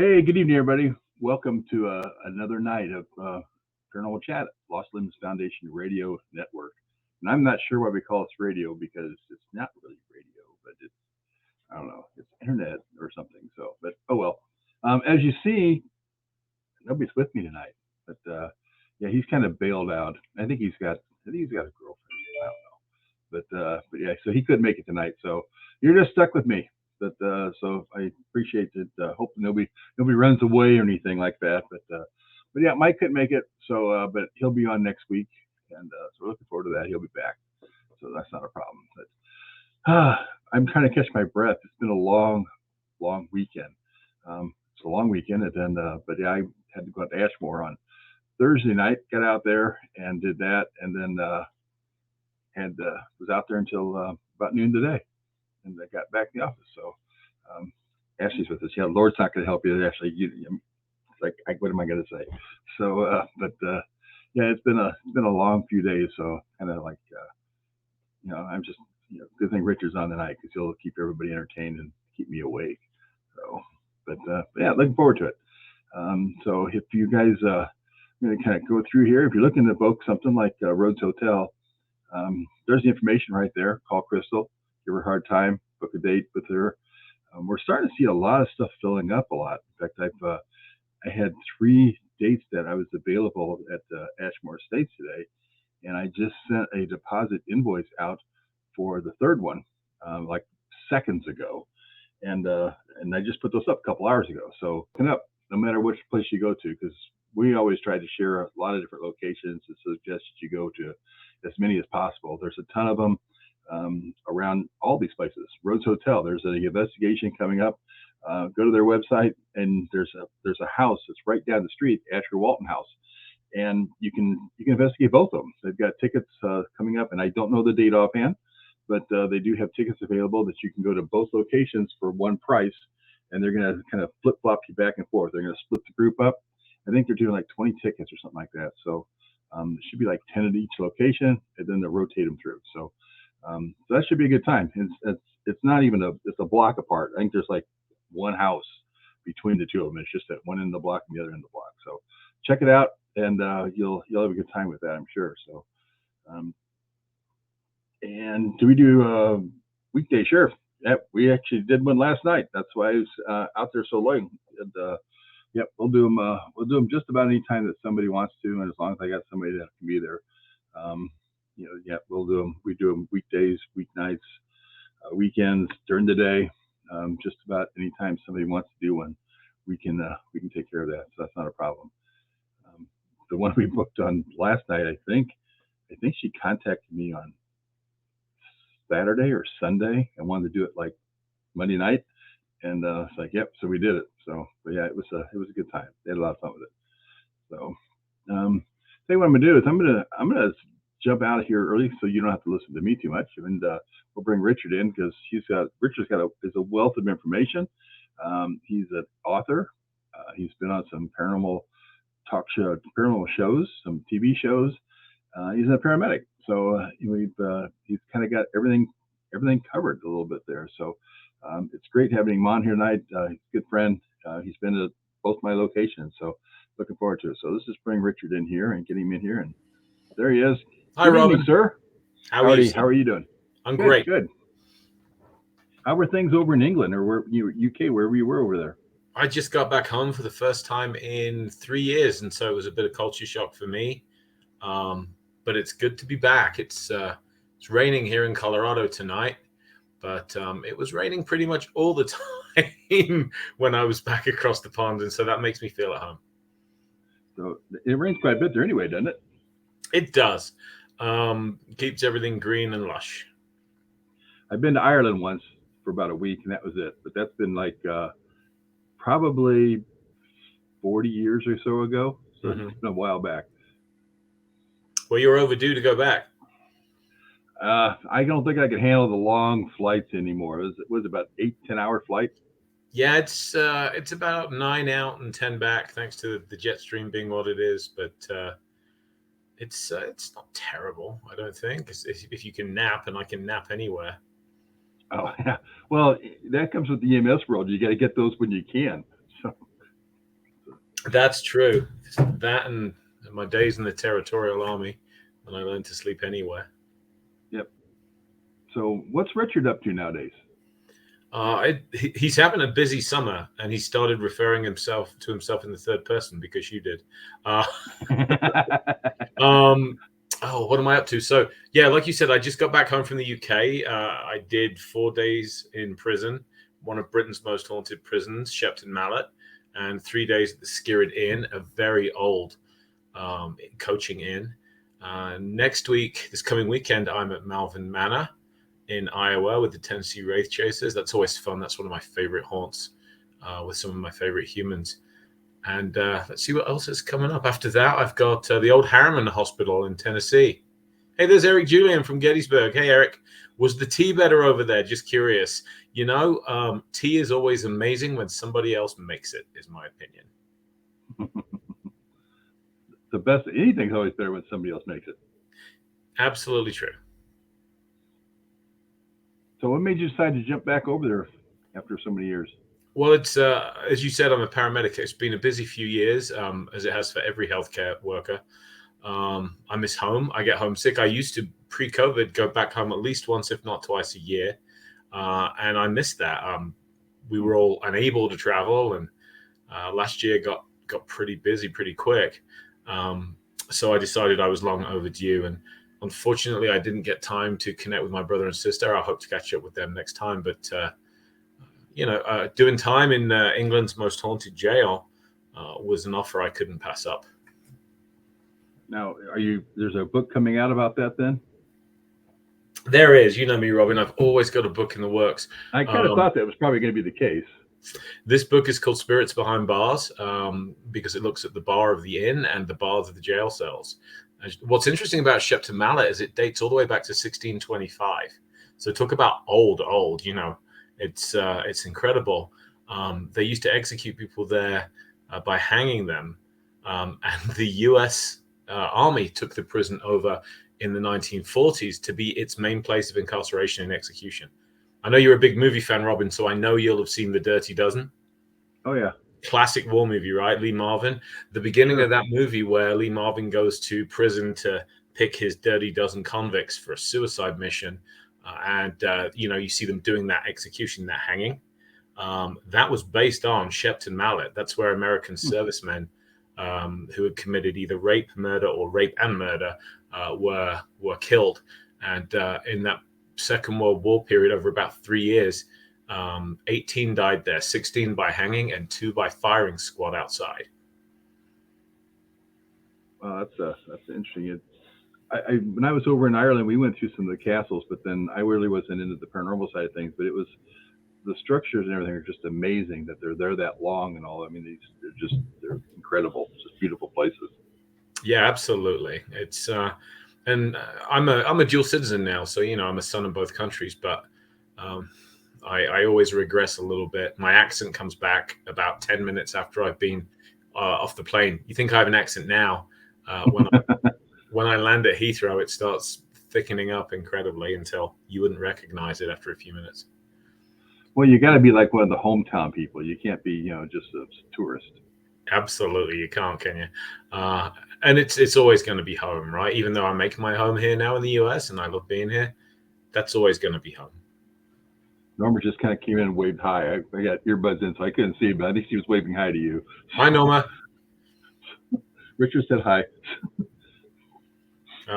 Hey, good evening, everybody. Welcome to another night of Paranormal Chat, Lost Limbs Foundation Radio Network. And I'm not sure why we call this radio because it's not really radio, but it's, I don't know, it's internet or something. So, but oh well. As you see, nobody's with me tonight. But yeah, he's kind of bailed out. I think he's got a girlfriend. I don't know. But yeah, so he couldn't make it tonight. So you're just stuck with me. So I appreciate it. Hope nobody runs away or anything like that. But yeah, Mike couldn't make it. So but he'll be on next week, and so we're looking forward to that. He'll be back. So that's not a problem. But I'm trying to catch my breath. It's been a long weekend. It's a long weekend, and then but yeah, I had to go out to Ashmore on Thursday night. Got out there and did that, and then and was out there until about noon today, and I got back in the office. So Ashley's with us. Yeah, Lord's not going to help you. Ashley, it's like, what am I going to say? So, yeah, it's been a long few days. So kind of like, I'm just, good thing Richard's on tonight because he'll keep everybody entertained and keep me awake. So, but yeah, looking forward to it. So if you guys, I'm going to kind of go through here. If you're looking to book something like Rhodes Hotel, there's the information right there. Call Crystal, give her a hard time, book a date with her. We're starting to see a lot of stuff filling up a lot. In fact, I had 3 dates that I was available at Ashmore Estates today, and I just sent a deposit invoice out for the third one, like seconds ago, and I just put those up a couple hours ago. So look up, no matter which place you go to, because we always try to share a lot of different locations and suggest that you go to as many as possible. There's a ton of them around all these places. Rhodes Hotel, there's an investigation coming up. Go to their website, and there's a house that's right down the street, Asher Walton House, and you can investigate both of them. They've got tickets coming up, and I don't know the date offhand, but they do have tickets available that you can go to both locations for one price, and they're going to kind of flip flop you back and forth. They're going to split the group up. I think they're doing like 20 tickets or something like that. So it should be like 10 at each location, and then they'll rotate them through. So that should be a good time. It's not even it's a block apart. I think there's like one house between the two of them. It's just that one end of the block and the other end of the block. So check it out, and you'll have a good time with that, I'm sure. So, and do we do weekday? Sure. Yeah, we actually did one last night. That's why I was out there so late. And, yep, we'll do them. We'll do them just about any time that somebody wants to, and as long as I got somebody that can be there. Yeah, we'll do them. We do them weekdays, weeknights, weekends, during the day. Just about any time somebody wants to do one, we can take care of that. So that's not a problem. The one we booked on last night, I think she contacted me on Saturday or Sunday and wanted to do it like Monday night, and it's like, yep. So we did it. So, but yeah, it was a good time. They had a lot of fun with it. So, what I'm gonna do is I'm gonna jump out of here early so you don't have to listen to me too much, and we'll bring Richard in because Richard's got a wealth of information. He's an author. He's been on some paranormal shows, some TV shows. He's a paramedic, so he's kind of got everything covered a little bit there. So it's great having him on here tonight. He's a good friend. He's been to both my locations, so looking forward to it. So let's just bring Richard in here and get him in here, and there he is. Hi, good Robbin. Evening, sir. How are you doing? I'm good, great. Good. How were things over in England or UK, wherever you were over there? I just got back home for the first time in 3 years, and so it was a bit of culture shock for me. But it's good to be back. It's raining here in Colorado tonight, but it was raining pretty much all the time when I was back across the pond, and so that makes me feel at home. So it rains quite a bit there anyway, doesn't it? It does. Keeps everything green and lush. I've been to Ireland once for about a week, and that was it. But that's been like probably 40 years or so ago. So It's been a while back. Well, you're overdue to go back. I don't think I could handle the long flights anymore. It was about 8-10 hour flight. Yeah, it's about 9 out and 10 back, thanks to the jet stream being what it is. But it's not terrible, I don't think. If you can nap, and I can nap anywhere. Oh yeah. Well, that comes with the EMS world. You got to get those when you can. So That's true. That and my days in the Territorial Army when I learned to sleep anywhere. Yep. So what's Richard up to nowadays? He's having a busy summer, and he started referring himself to himself in the third person because you did. Uh, what am I up to? So yeah, like you said, I just got back home from the UK. I did 4 days in prison, one of Britain's most haunted prisons, Shepton Mallet, and 3 days at the Skirrid Inn, a very old coaching inn. Next week, this coming weekend, I'm at Malvern Manor in Iowa with the Tennessee Wraith Chasers. That's always fun. That's one of my favorite haunts with some of my favorite humans. And let's see what else is coming up. After that, I've got the old Harriman Hospital in Tennessee. Hey, there's Eric Julian from Gettysburg. Hey, Eric. Was the tea better over there? Just curious. You know, tea is always amazing when somebody else makes it, is my opinion. The best, anything's always better when somebody else makes it. Absolutely true. So what made you decide to jump back over there after so many years? Well, it's as you said, I'm a paramedic. It's been a busy few years, as it has for every healthcare worker. I miss home. I get homesick. I used to, pre-COVID, go back home at least once, if not twice a year, and I missed that. We were all unable to travel, and last year got pretty busy pretty quick. So I decided I was long overdue, and unfortunately, I didn't get time to connect with my brother and sister. I hope to catch up with them next time, but doing time in England's most haunted jail was an offer I couldn't pass up. Now, there's a book coming out about that then? There is. You know me, Robbin. I've always got a book in the works. I kind of thought that was probably going to be the case. This book is called Spirits Behind Bars because it looks at the bar of the inn and the bars of the jail cells. What's interesting about Shepton Mallet is it dates all the way back to 1625. So talk about old, you know. It's incredible. They used to execute people there by hanging them, and the U.S. Army took the prison over in the 1940s to be its main place of incarceration and execution. I know you're a big movie fan, Robbin, so I know you'll have seen The Dirty Dozen. Oh, yeah. Classic war movie, right? Lee Marvin. The beginning of that movie where Lee Marvin goes to prison to pick his dirty dozen convicts for a suicide mission. You see them doing that execution, that hanging. That was based on Shepton Mallet. That's where American servicemen who had committed either rape, murder, or rape and murder were killed. And in that Second World War period, over about 3 years, 18 died there, 16 by hanging and 2 by firing squad outside. That's interesting. When I was over in Ireland, we went through some of the castles, but then I really wasn't into the paranormal side of things. But it was the structures and everything are just amazing that they're there that long and all. I mean, they're incredible, just beautiful places. Yeah, absolutely. It's and I'm a dual citizen now, so I'm a son of both countries, but I always regress a little bit. My accent comes back about 10 minutes after I've been off the plane. You think I have an accent now? When I land at Heathrow, it starts thickening up incredibly until you wouldn't recognize it after a few minutes. Well, you got to be like one of the hometown people. You can't be, just a tourist. Absolutely, you can't, can you? And it's always going to be home, right? Even though I'm making my home here now in the US and I love being here, that's always going to be home. Norma just kind of came in and waved hi. I got earbuds in, so I couldn't see him, but I think she was waving hi to you. Hi, Norma. Richard said hi.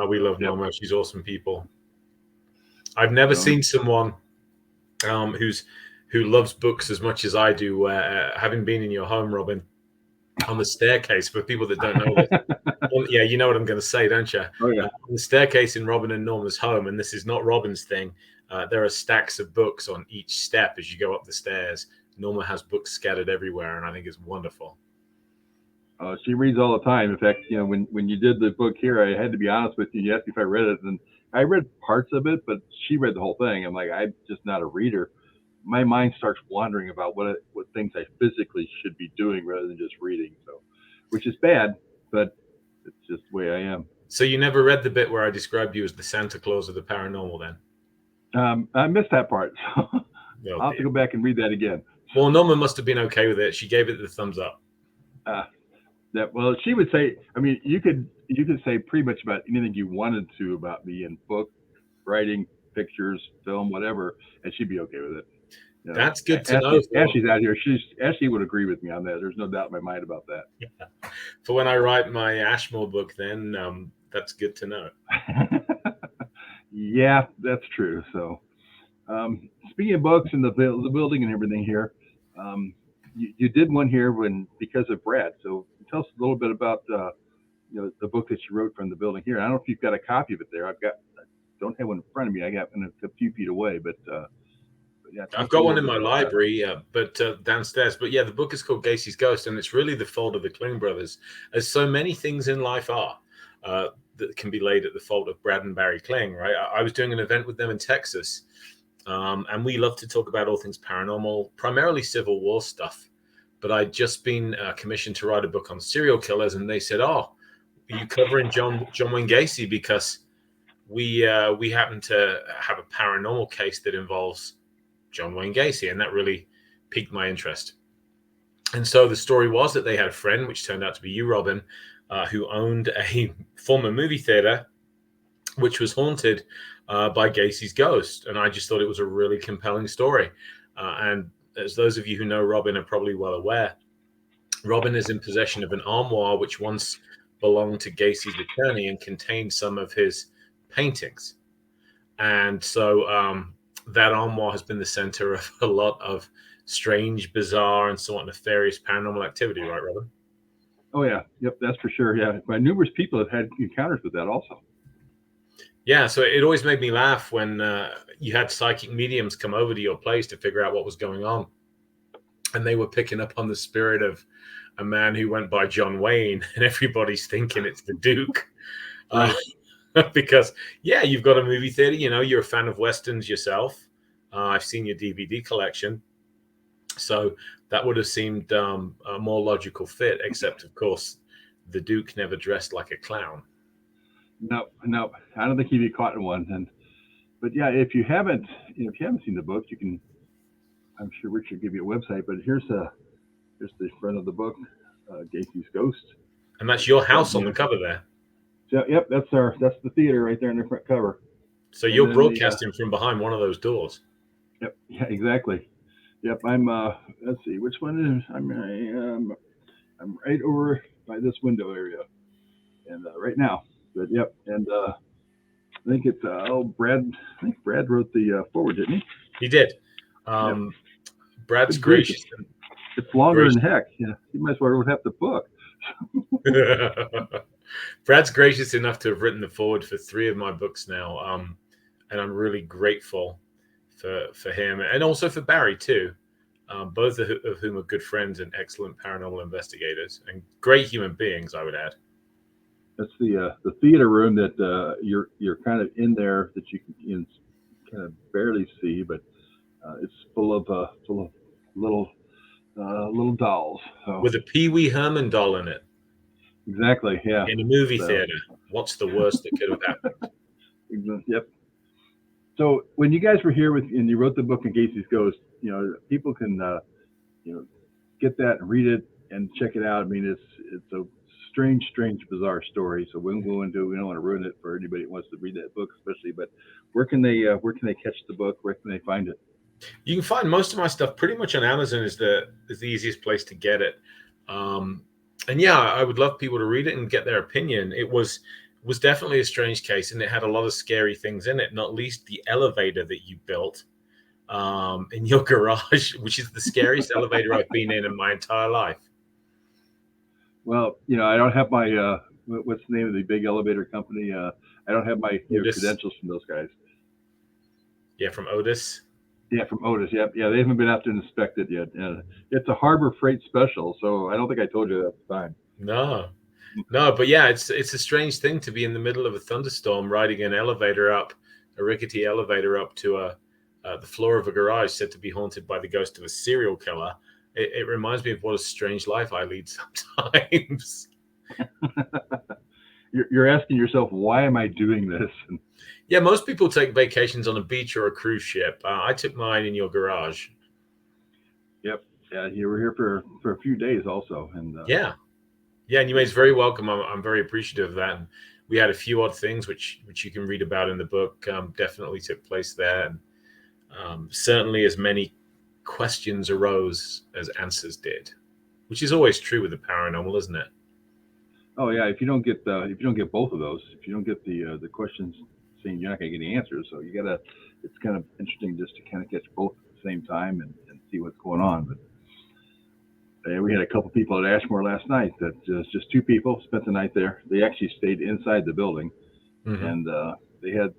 We love Norma. She's awesome people. I've never seen someone who loves books as much as I do. Having been in your home, Robbin, on the staircase, for people that don't know this, yeah, you know what I'm going to say, don't you? Oh, yeah. On the staircase in Robbin and Norma's home, and this is not Robbin's thing, there are stacks of books on each step as you go up the stairs. Norma has books scattered everywhere, and I think it's wonderful. She reads all the time. In fact, when you did the book here, I had to be honest with you. You asked me if I read it, and I read parts of it, but she read the whole thing. I'm like, I'm just not a reader. My mind starts wandering about what things I physically should be doing rather than just reading. So, which is bad, but it's just the way I am. So you never read the bit where I described you as the Santa Claus of the paranormal, then? I missed that part. So Well, I'll have to go back and read that again. Well, Norma must have been okay with it. She gave it the thumbs up. That well, she would say. I mean, you could say pretty much about anything you wanted to about me in book writing, pictures, film, whatever, and she'd be okay with it. You know, That's good to know Ashley's out here. Ashley would agree with me on that. There's no doubt in my mind about that. for when I write my Ashmore book. Then that's good to know. Yeah, that's true. So, speaking of books and the building and everything here, um, you did one here when because of Brad. So tell us a little bit about the book that you wrote from the building here. I don't know if you've got a copy of it there. I don't have one in front of me. I got one a few feet away, but yeah, tell I've us a got little one in bit my about that. library, but downstairs. But yeah, the book is called Gacy's Ghost, and it's really the fault of the Kling brothers, as so many things in life are. That can be laid at the fault of Brad and Barry Kling, right? I was doing an event with them in Texas, and we love to talk about all things paranormal, primarily Civil War stuff. But I'd just been commissioned to write a book on serial killers, and they said, "Oh, are you covering John Wayne Gacy? Because we happen to have a paranormal case that involves John Wayne Gacy," and that really piqued my interest. And so the story was that they had a friend, which turned out to be you, Robbin, who owned a former movie theater, which was haunted by Gacy's ghost. And I just thought it was a really compelling story. And as those of you who know Robbin are probably well aware, Robbin is in possession of an armoire which once belonged to Gacy's attorney and contained some of his paintings. And so that armoire has been the center of a lot of strange, bizarre, and somewhat nefarious paranormal activity, right, Robbin? Oh yeah, yep, that's for sure. Yeah, but numerous people have had encounters with that also. Yeah, so it always made me laugh when you had psychic mediums come over to your place to figure out what was going on. And they were picking up on the spirit of a man who went by John Wayne, and everybody's thinking it's the Duke. Right. Because, yeah, you've got a movie theater, you're a fan of Westerns yourself. I've seen your DVD collection. So that would have seemed a more logical fit, except, of course, the Duke never dressed like a clown. No, no, I don't think he'd be caught in one. But yeah, if you haven't seen the book, you can. I'm sure Rich will give you a website, but here's the front of the book, Gacy's Ghost. And that's your house on the cover there. So, yep, that's the theater right there in the front cover. So you're broadcasting from behind one of those doors. Yep, yeah, exactly. Yep, I'm. Let's see, which one is I'm right over by this window area, and right now. But yep, and I think it's Brad. I think Brad wrote the forward, didn't he? He did. Yep. Brad's gracious. It's longer than heck. Yeah, you might as well wrote half the book. Brad's gracious enough to have written the forward for 3 of my books now, and I'm really grateful for him, and also for Barry too. Both of whom are good friends and excellent paranormal investigators and great human beings, I would add. That's the theater room that you're kind of in there that you can kind of barely see, but it's full of little dolls. So. With a Pee Wee Herman doll in it. Exactly. Yeah. In a movie theater. What's the worst that could have happened? Yep. So when you guys were here and you wrote the book in Gacy's Ghost, people can get that and read it and check it out. I mean, it's a strange, bizarre story. So we don't want to ruin it for anybody who wants to read that book, especially. But where can they catch the book? Where can they find it? You can find most of my stuff pretty much on Amazon. Is the easiest place to get it. And yeah, I would love people to read it and get their opinion. It was definitely a strange case, and it had a lot of scary things in it, not least the elevator that you built in your garage, which is the scariest elevator I've been in my entire life. Well, I don't have my what's the name of the big elevator company? I don't have my credentials from those guys. Yeah, from Otis. Yeah, from Otis. Yep. Yeah, they haven't been out to inspect it yet. It's a Harbor Freight special, so I don't think I told you that at the time. No, but yeah, it's a strange thing to be in the middle of a thunderstorm riding an elevator up, a rickety elevator up to the floor of a garage said to be haunted by the ghost of a serial killer. It reminds me of what a strange life I lead sometimes. You're asking yourself, why am I doing this? Yeah, most people take vacations on a beach or a cruise ship. I took mine in your garage. Yep. Yeah, you were here for a few days also. And yeah. Yeah, and you made very welcome. I'm very appreciative of that. And we had a few odd things which you can read about in the book. Definitely took place there, and certainly as many questions arose as answers did, which is always true with the paranormal, isn't it? Oh yeah, if you don't get both of those, if you don't get the questions saying you're not going to get any answers, so you gotta. It's kind of interesting just to kind of catch both at the same time and see what's going on. But we had a couple people at Ashmore last night that just two people spent the night there. They actually stayed inside the building, Mm-hmm. and they had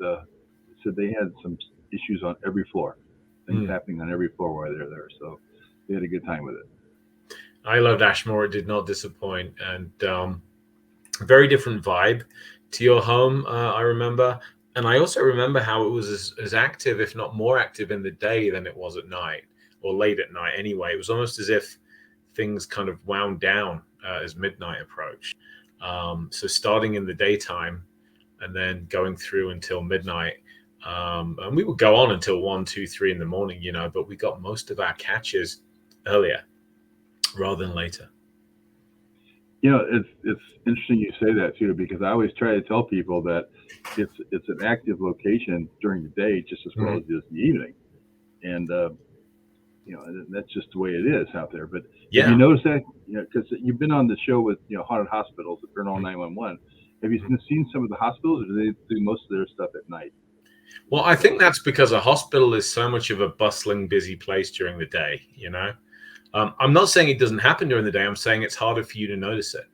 said they had some issues on every floor, things Mm. happening on every floor while they're there. So they had a good time with it. I loved Ashmore. It did not disappoint, and very different vibe to your home. I remember, and I also remember how it was as active, if not more active, in the day than it was at night or late at night. Anyway, it was almost as if things kind of wound down as midnight approached. So starting in the daytime and then going through until midnight. And we would go on until 1, 2, 3 in the morning, but we got most of our catches earlier rather than later. It's interesting you say that too, because I always try to tell people that it's an active location during the day just as well Mm-hmm. as it is in the evening, and that's just the way it is out there. But have you Yeah. noticed that? Because you've been on the show with haunted hospitals at Paranormal 911. Have you seen some of the hospitals, or do they do most of their stuff at night? Well, I think that's because a hospital is so much of a bustling, busy place during the day. I'm not saying it doesn't happen during the day. I'm saying it's harder for you to notice it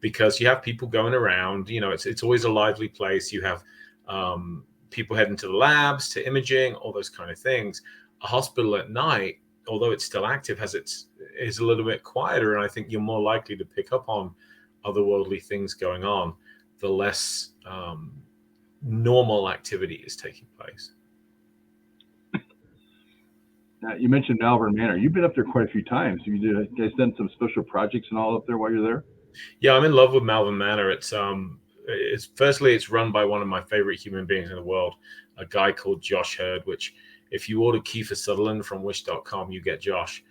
because you have people going around. It's always a lively place. You have people heading to the labs, to imaging, all those kind of things. A hospital at night, although it's still active, is a little bit quieter, and I think you're more likely to pick up on otherworldly things going on. The less normal activity is taking place. Now, you mentioned Malvern Manor. You've been up there quite a few times. You guys done some special projects and all up there while you're there? Yeah, I'm in love with Malvern Manor. It's firstly, it's run by one of my favorite human beings in the world, a guy called Josh Hurd. Which, if you order Kiefer Sutherland from Wish.com, you get Josh.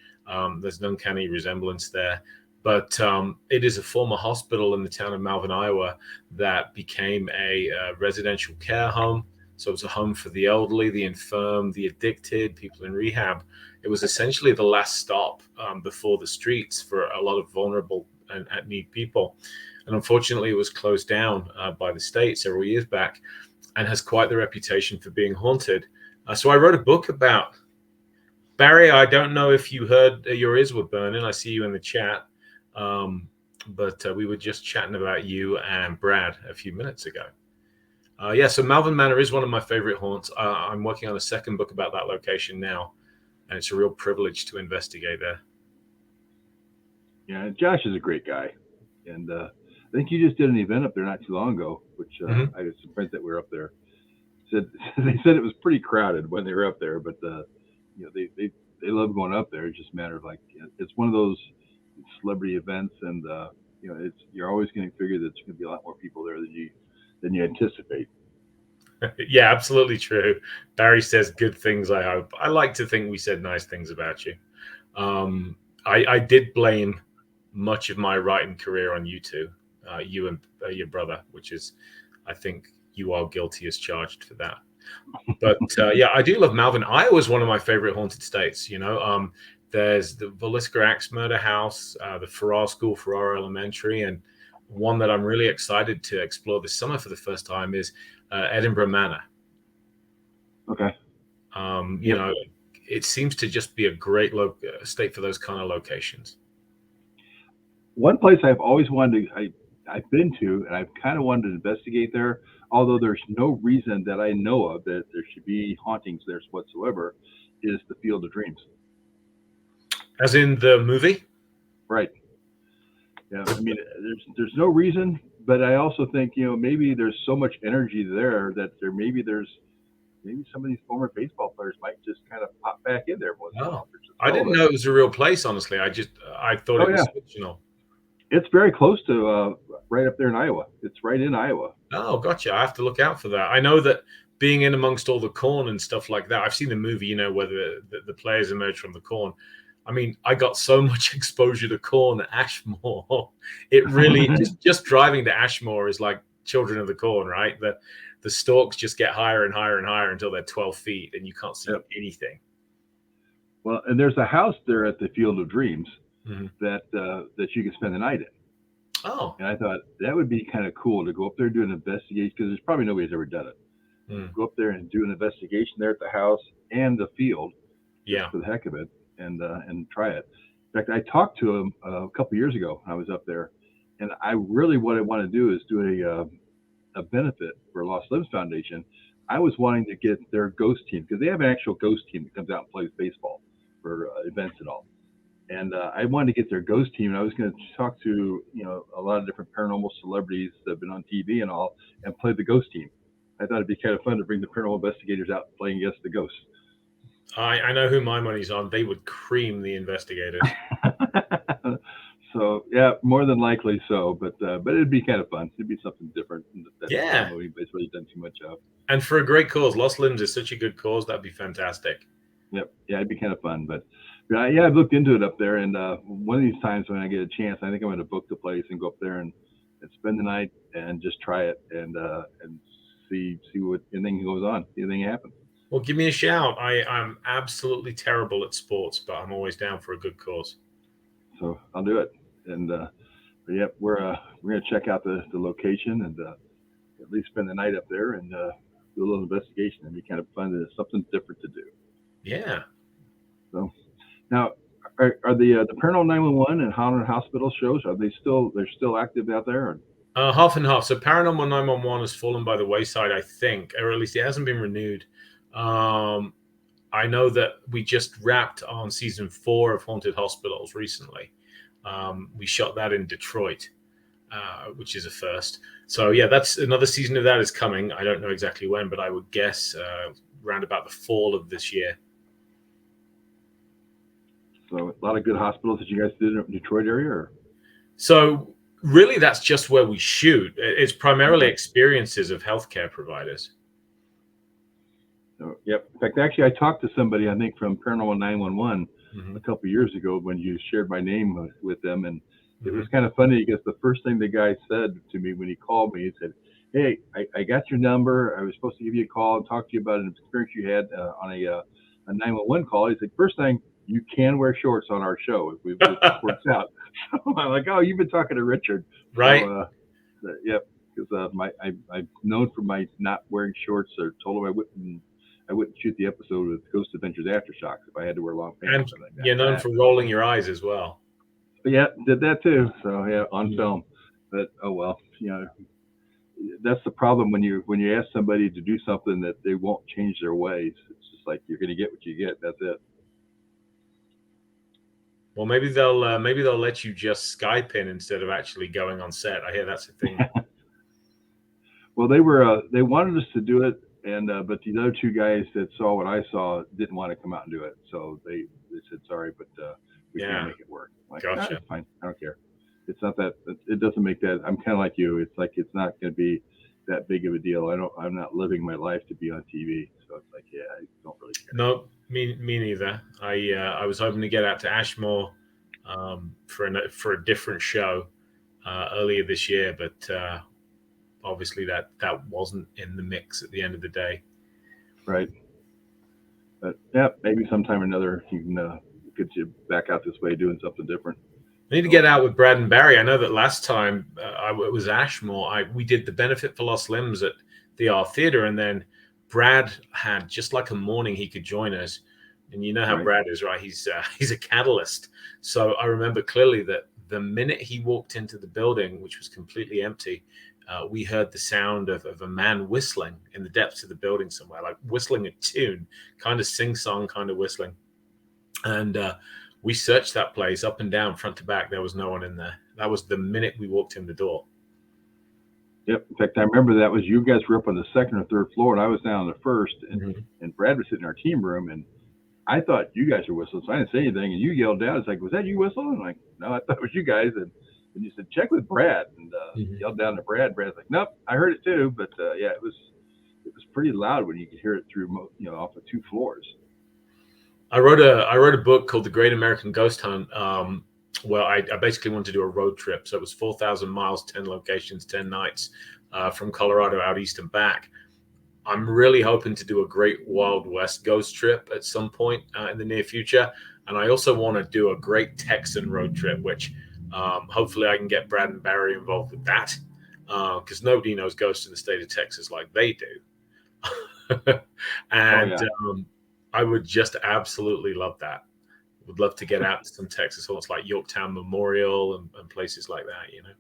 There's an uncanny resemblance there. But it is a former hospital in the town of Malvern, Iowa, that became a residential care home. So it's a home for the elderly, the infirm, the addicted, people in rehab. It was essentially the last stop before the streets for a lot of vulnerable and at need people. And unfortunately, it was closed down by the state several years back and has quite the reputation for being haunted. So I wrote a book about Barry. I don't know if you heard your ears were burning. I see you in the chat. But we were just chatting about you and Brad a few minutes ago. So Malvern Manor is one of my favorite haunts. I'm working on a second book about that location now, and it's a real privilege to investigate there. Yeah, Josh is a great guy, and I think you just did an event up there not too long ago, which I had some friends that were up there. They said it was pretty crowded when they were up there, but they love going up there. It's just a matter of it's one of those celebrity events, and you're always going to figure that there's going to be a lot more people there than you anticipate. Yeah, absolutely true. Barry says good things, I hope. I like to think we said nice things about you. I did blame much of my writing career on you two, you and your brother, which is, I think you are guilty as charged for that. But I do love Malvern. Iowa is one of my favorite haunted states. There's the Villisca Axe Murder House, the Farrar School, Farrar Elementary, and one that I'm really excited to explore this summer for the first time is Edinburgh Manor. Okay. It seems to just be a great state for those kind of locations. One place I've always wanted to, I've been to, and I've kind of wanted to investigate there, although there's no reason that I know of that there should be hauntings there whatsoever, is the Field of Dreams. As in the movie? Right. Yeah, I mean, there's no reason, but I also think maybe there's so much energy there that maybe some of these former baseball players might just kind of pop back in there once in a while. I didn't know it was a real place. Honestly, I thought it was fictional. It's very close to right up there in Iowa. It's right in Iowa. Oh, gotcha. I have to look out for that. I know that being in amongst all the corn and stuff like that. I've seen the movie, where the players emerge from the corn. I mean, I got so much exposure to corn at Ashmore. It really just driving to Ashmore is like Children of the Corn, right? The stalks just get higher and higher and higher until they're 12 feet and you can't see anything. Well, and there's a house there at the Field of Dreams that you can spend the night in. Oh. And I thought that would be kind of cool to go up there and do an investigation, because there's probably nobody's ever done it. Go up there and do an investigation there at the house and the field, just for the heck of it, and try it. In fact, I talked to him a couple years ago when I was up there, and what I want to do is do a benefit for Lost Limbs Foundation. I was wanting to get their ghost team, because they have an actual ghost team that comes out and plays baseball for events and all. And I wanted to get their ghost team, and I was going to talk to a lot of different paranormal celebrities that have been on TV and all, and play the ghost team. I thought it'd be kind of fun to bring the paranormal investigators out playing against the ghosts. I know who my money's on. They would cream the investigators. So yeah, more than likely so, but it'd be kind of fun. It'd be something different. That nobody's really done too much of. And for a great cause, Lost Limbs is such a good cause. That'd be fantastic. Yep. Yeah, it'd be kind of fun. But yeah, I've looked into it up there, and one of these times when I get a chance, I think I'm going to book the place and go up there and spend the night and just try it and see what anything goes on, see anything happens. Well, give me a shout. I'm absolutely terrible at sports, but I'm always down for a good cause. So I'll do it. And yep, we're going to check out the location and at least spend the night up there and do a little investigation. It'd be kind of fun. There's something different to do. Yeah. So now, are the Paranormal 911 and Haunted Hospital shows, they're still active out there? Or? Half and half. So Paranormal 911 has fallen by the wayside, I think, or at least it hasn't been renewed. I know that we just wrapped on season 4 of Haunted Hospitals recently. We shot that in Detroit, which is a first. So yeah, that's another season of that is coming. I don't know exactly when, but I would guess around about the fall of this year. So a lot of good hospitals that you guys did in the Detroit area? Or? So really, that's just where we shoot. It's primarily experiences of healthcare providers. So, yep. In fact, actually, I talked to somebody, I think, from Paranormal 911 a couple of years ago when you shared my name with them. And it was kind of funny because the first thing the guy said to me when he called me, he said, "Hey, I got your number. I was supposed to give you a call and talk to you about an experience you had on a 911 call." He said, "First thing, you can wear shorts on our show if this works out." So I'm like, "Oh, you've been talking to Richard." Right. So, yep. Because I've known for my not wearing shorts, or told him I wouldn't shoot the episode with Ghost Adventures Aftershocks if I had to wear long pants. And you're known for rolling your eyes as well. But yeah, did that too. So yeah, on film. But oh well, that's the problem when you ask somebody to do something that they won't change their ways. It's just like you're going to get what you get. That's it. Well, maybe they'll let you just Skype in instead of actually going on set. I hear that's a thing. Well, they wanted us to do it. And but the other two guys that saw what I saw didn't want to come out and do it, so they said sorry, but we can't make it work. Like, gotcha. It's fine. I don't care. It's not that. It doesn't make that. I'm kind of like you. It's like it's not going to be that big of a deal. I'm not living my life to be on TV, so it's like I don't really care. No, me neither. I was hoping to get out to Ashmore for a different show earlier this year, but. Obviously, that wasn't in the mix at the end of the day. Right. But yeah, maybe sometime or another you can get you back out this way doing something different. I need to get out with Brad and Barry. I know that last time it was Ashmore. We did the benefit for Lost Limbs at the R Theater, and then Brad had just like a morning he could join us. And you know how Brad is, right? He's a catalyst. So I remember clearly that the minute he walked into the building, which was completely empty, we heard the sound of a man whistling in the depths of the building somewhere, like whistling a tune, kind of sing-song kind of whistling. And we searched that place up and down, front to back. There was no one in there. That was the minute we walked in the door. Yep. In fact, I remember that was you guys were up on the second or third floor, and I was down on the first. And Brad was sitting in our team room, and I thought you guys were whistling, so I didn't say anything. And you yelled out, "It's like, was that you whistling?" I'm like, "No, I thought it was you guys." And you said, "Check with Brad," and yelled down to Brad. Brad's like, "Nope, I heard it too." But it was pretty loud when you could hear it through, off of 2 floors. I wrote a book called The Great American Ghost Hunt. Well, I basically wanted to do a road trip. So it was 4,000 miles, 10 locations, 10 nights from Colorado out east and back. I'm really hoping to do a great Wild West ghost trip at some point in the near future. And I also want to do a great Texan road trip, which hopefully I can get Brad and Barry involved with that, because nobody knows ghosts in the state of Texas like they do. And I would just absolutely love that. Would love to get out to some Texas haunts like Yorktown Memorial and places like that, you know.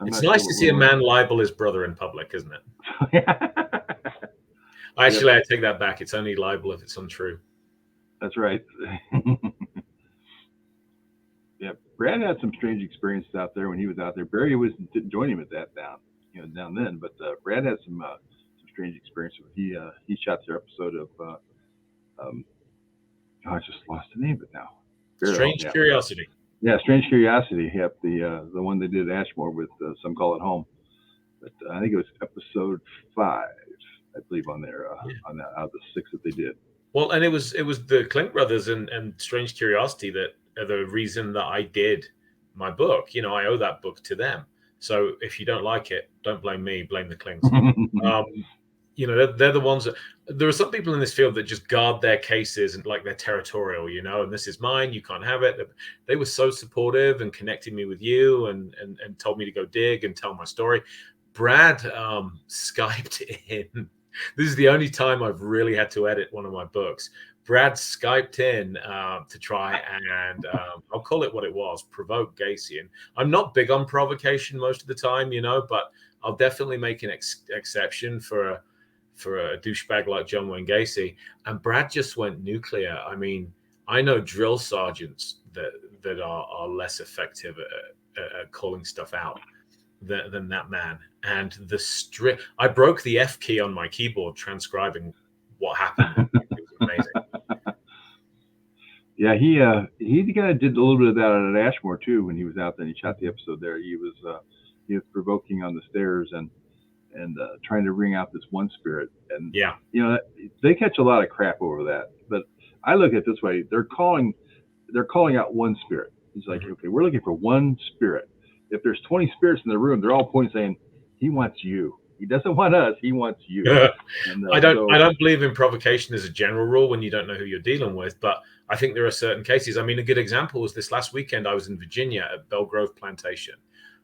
It's nice to see a man libel his brother in public, isn't it? Actually, I take that back. It's only libel if it's untrue. That's right. Yeah, Brad had some strange experiences out there when he was out there. Barry didn't join him at that down then, but Brad had some strange experiences. He shot their episode of I just lost the name of it now. Strange Curiosity. Yeah, Strange Curiosity. Yep, the one they did at Ashmore with Some Call It Home. But I think it was episode 5, I believe, on there on that, out of the 6 that they did. Well, and it was the Klink brothers and Strange Curiosity that are the reason that I did my book. You know, I owe that book to them. So if you don't like it, don't blame me, blame the Klinks. You know, they're the ones that, there are some people in this field that just guard their cases and like they're territorial, you know, and this is mine, you can't have it. They were so supportive and connected me with you and told me to go dig and tell my story. Brad Skyped in. This is the only time I've really had to edit one of my books. Brad Skyped in to try and I'll call it what it was, provoke Gacy. And I'm not big on provocation most of the time, you know, but I'll definitely make an exception for a douchebag like John Wayne Gacy. And Brad just went nuclear. I mean, I know drill sergeants that are less effective at calling stuff out than that man. And I broke the F key on my keyboard transcribing what happened. It was amazing. Yeah, he kind of did a little bit of that at Ashmore too when he was out there. He shot the episode there. He was provoking on the stairs and trying to bring out this one spirit. And yeah, you know, they catch a lot of crap over that. But I look at it this way: they're calling out one spirit. He's like, okay, we're looking for one spirit. If there's 20 spirits in the room, they're all pointing saying, he wants you. He doesn't want us. He wants you. And, I don't believe in provocation as a general rule when you don't know who you're dealing with, but I think there are certain cases. I mean, a good example was this last weekend. I was in Virginia at Belle Grove Plantation,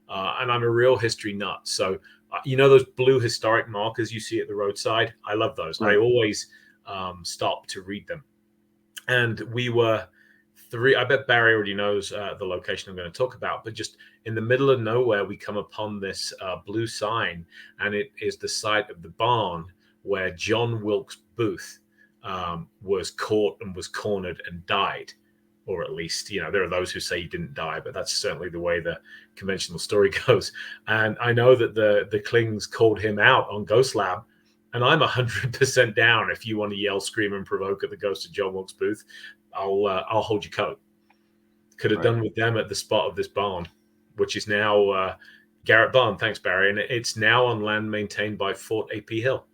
and I'm a real history nut. So, you know, those blue historic markers you see at the roadside? I love those. Right. I always stop to read them. And we were I bet Barry already knows the location I'm going to talk about, but just in the middle of nowhere, we come upon this blue sign, and it is the site of the barn where John Wilkes Booth was caught and was cornered and died. Or at least, you know, there are those who say he didn't die, but that's certainly the way the conventional story goes. And I know that the Klings called him out on Ghost Lab, and I'm 100% down. If you want to yell, scream, and provoke at the ghost of John Wilkes Booth, I'll hold your coat. Could have done with them at the spot of this barn, which is now Garrett Barn. Thanks, Barry. And it's now on land maintained by Fort A.P. Hill.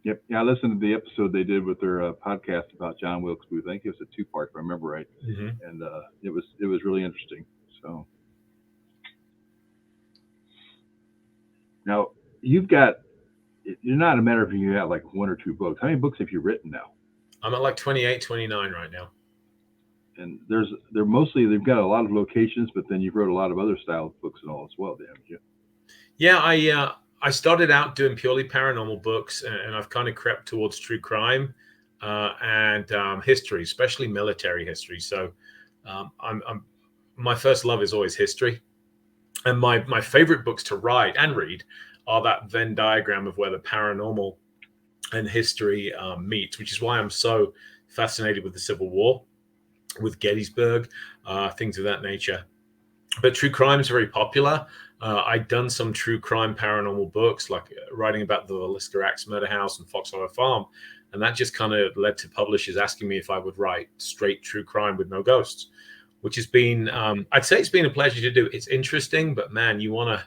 Yep. Yeah, I listened to the episode they did with their podcast about John Wilkes Booth. I think it was a 2-part, if I remember right. Mm-hmm. And it was really interesting. So now you're not a matter of you have like 1 or 2 books. How many books have you written now? I'm at like 28, 29 right now. And they've got a lot of locations, but then you've wrote a lot of other style books and all as well, haven't you? Yeah, I started out doing purely paranormal books, and I've kind of crept towards true crime and history, especially military history. So my first love is always history. And my favorite books to write and read are that Venn diagram of where the paranormal and history meet, which is why I'm so fascinated with the Civil War, with Gettysburg, things of that nature. But true crime is very popular. I'd done some true crime paranormal books, like writing about the Villisca Axe Murder House and Fox Hollow Farm. And that just kind of led to publishers asking me if I would write straight true crime with no ghosts, which has been, I'd say it's been a pleasure to do. It's interesting, but man, you want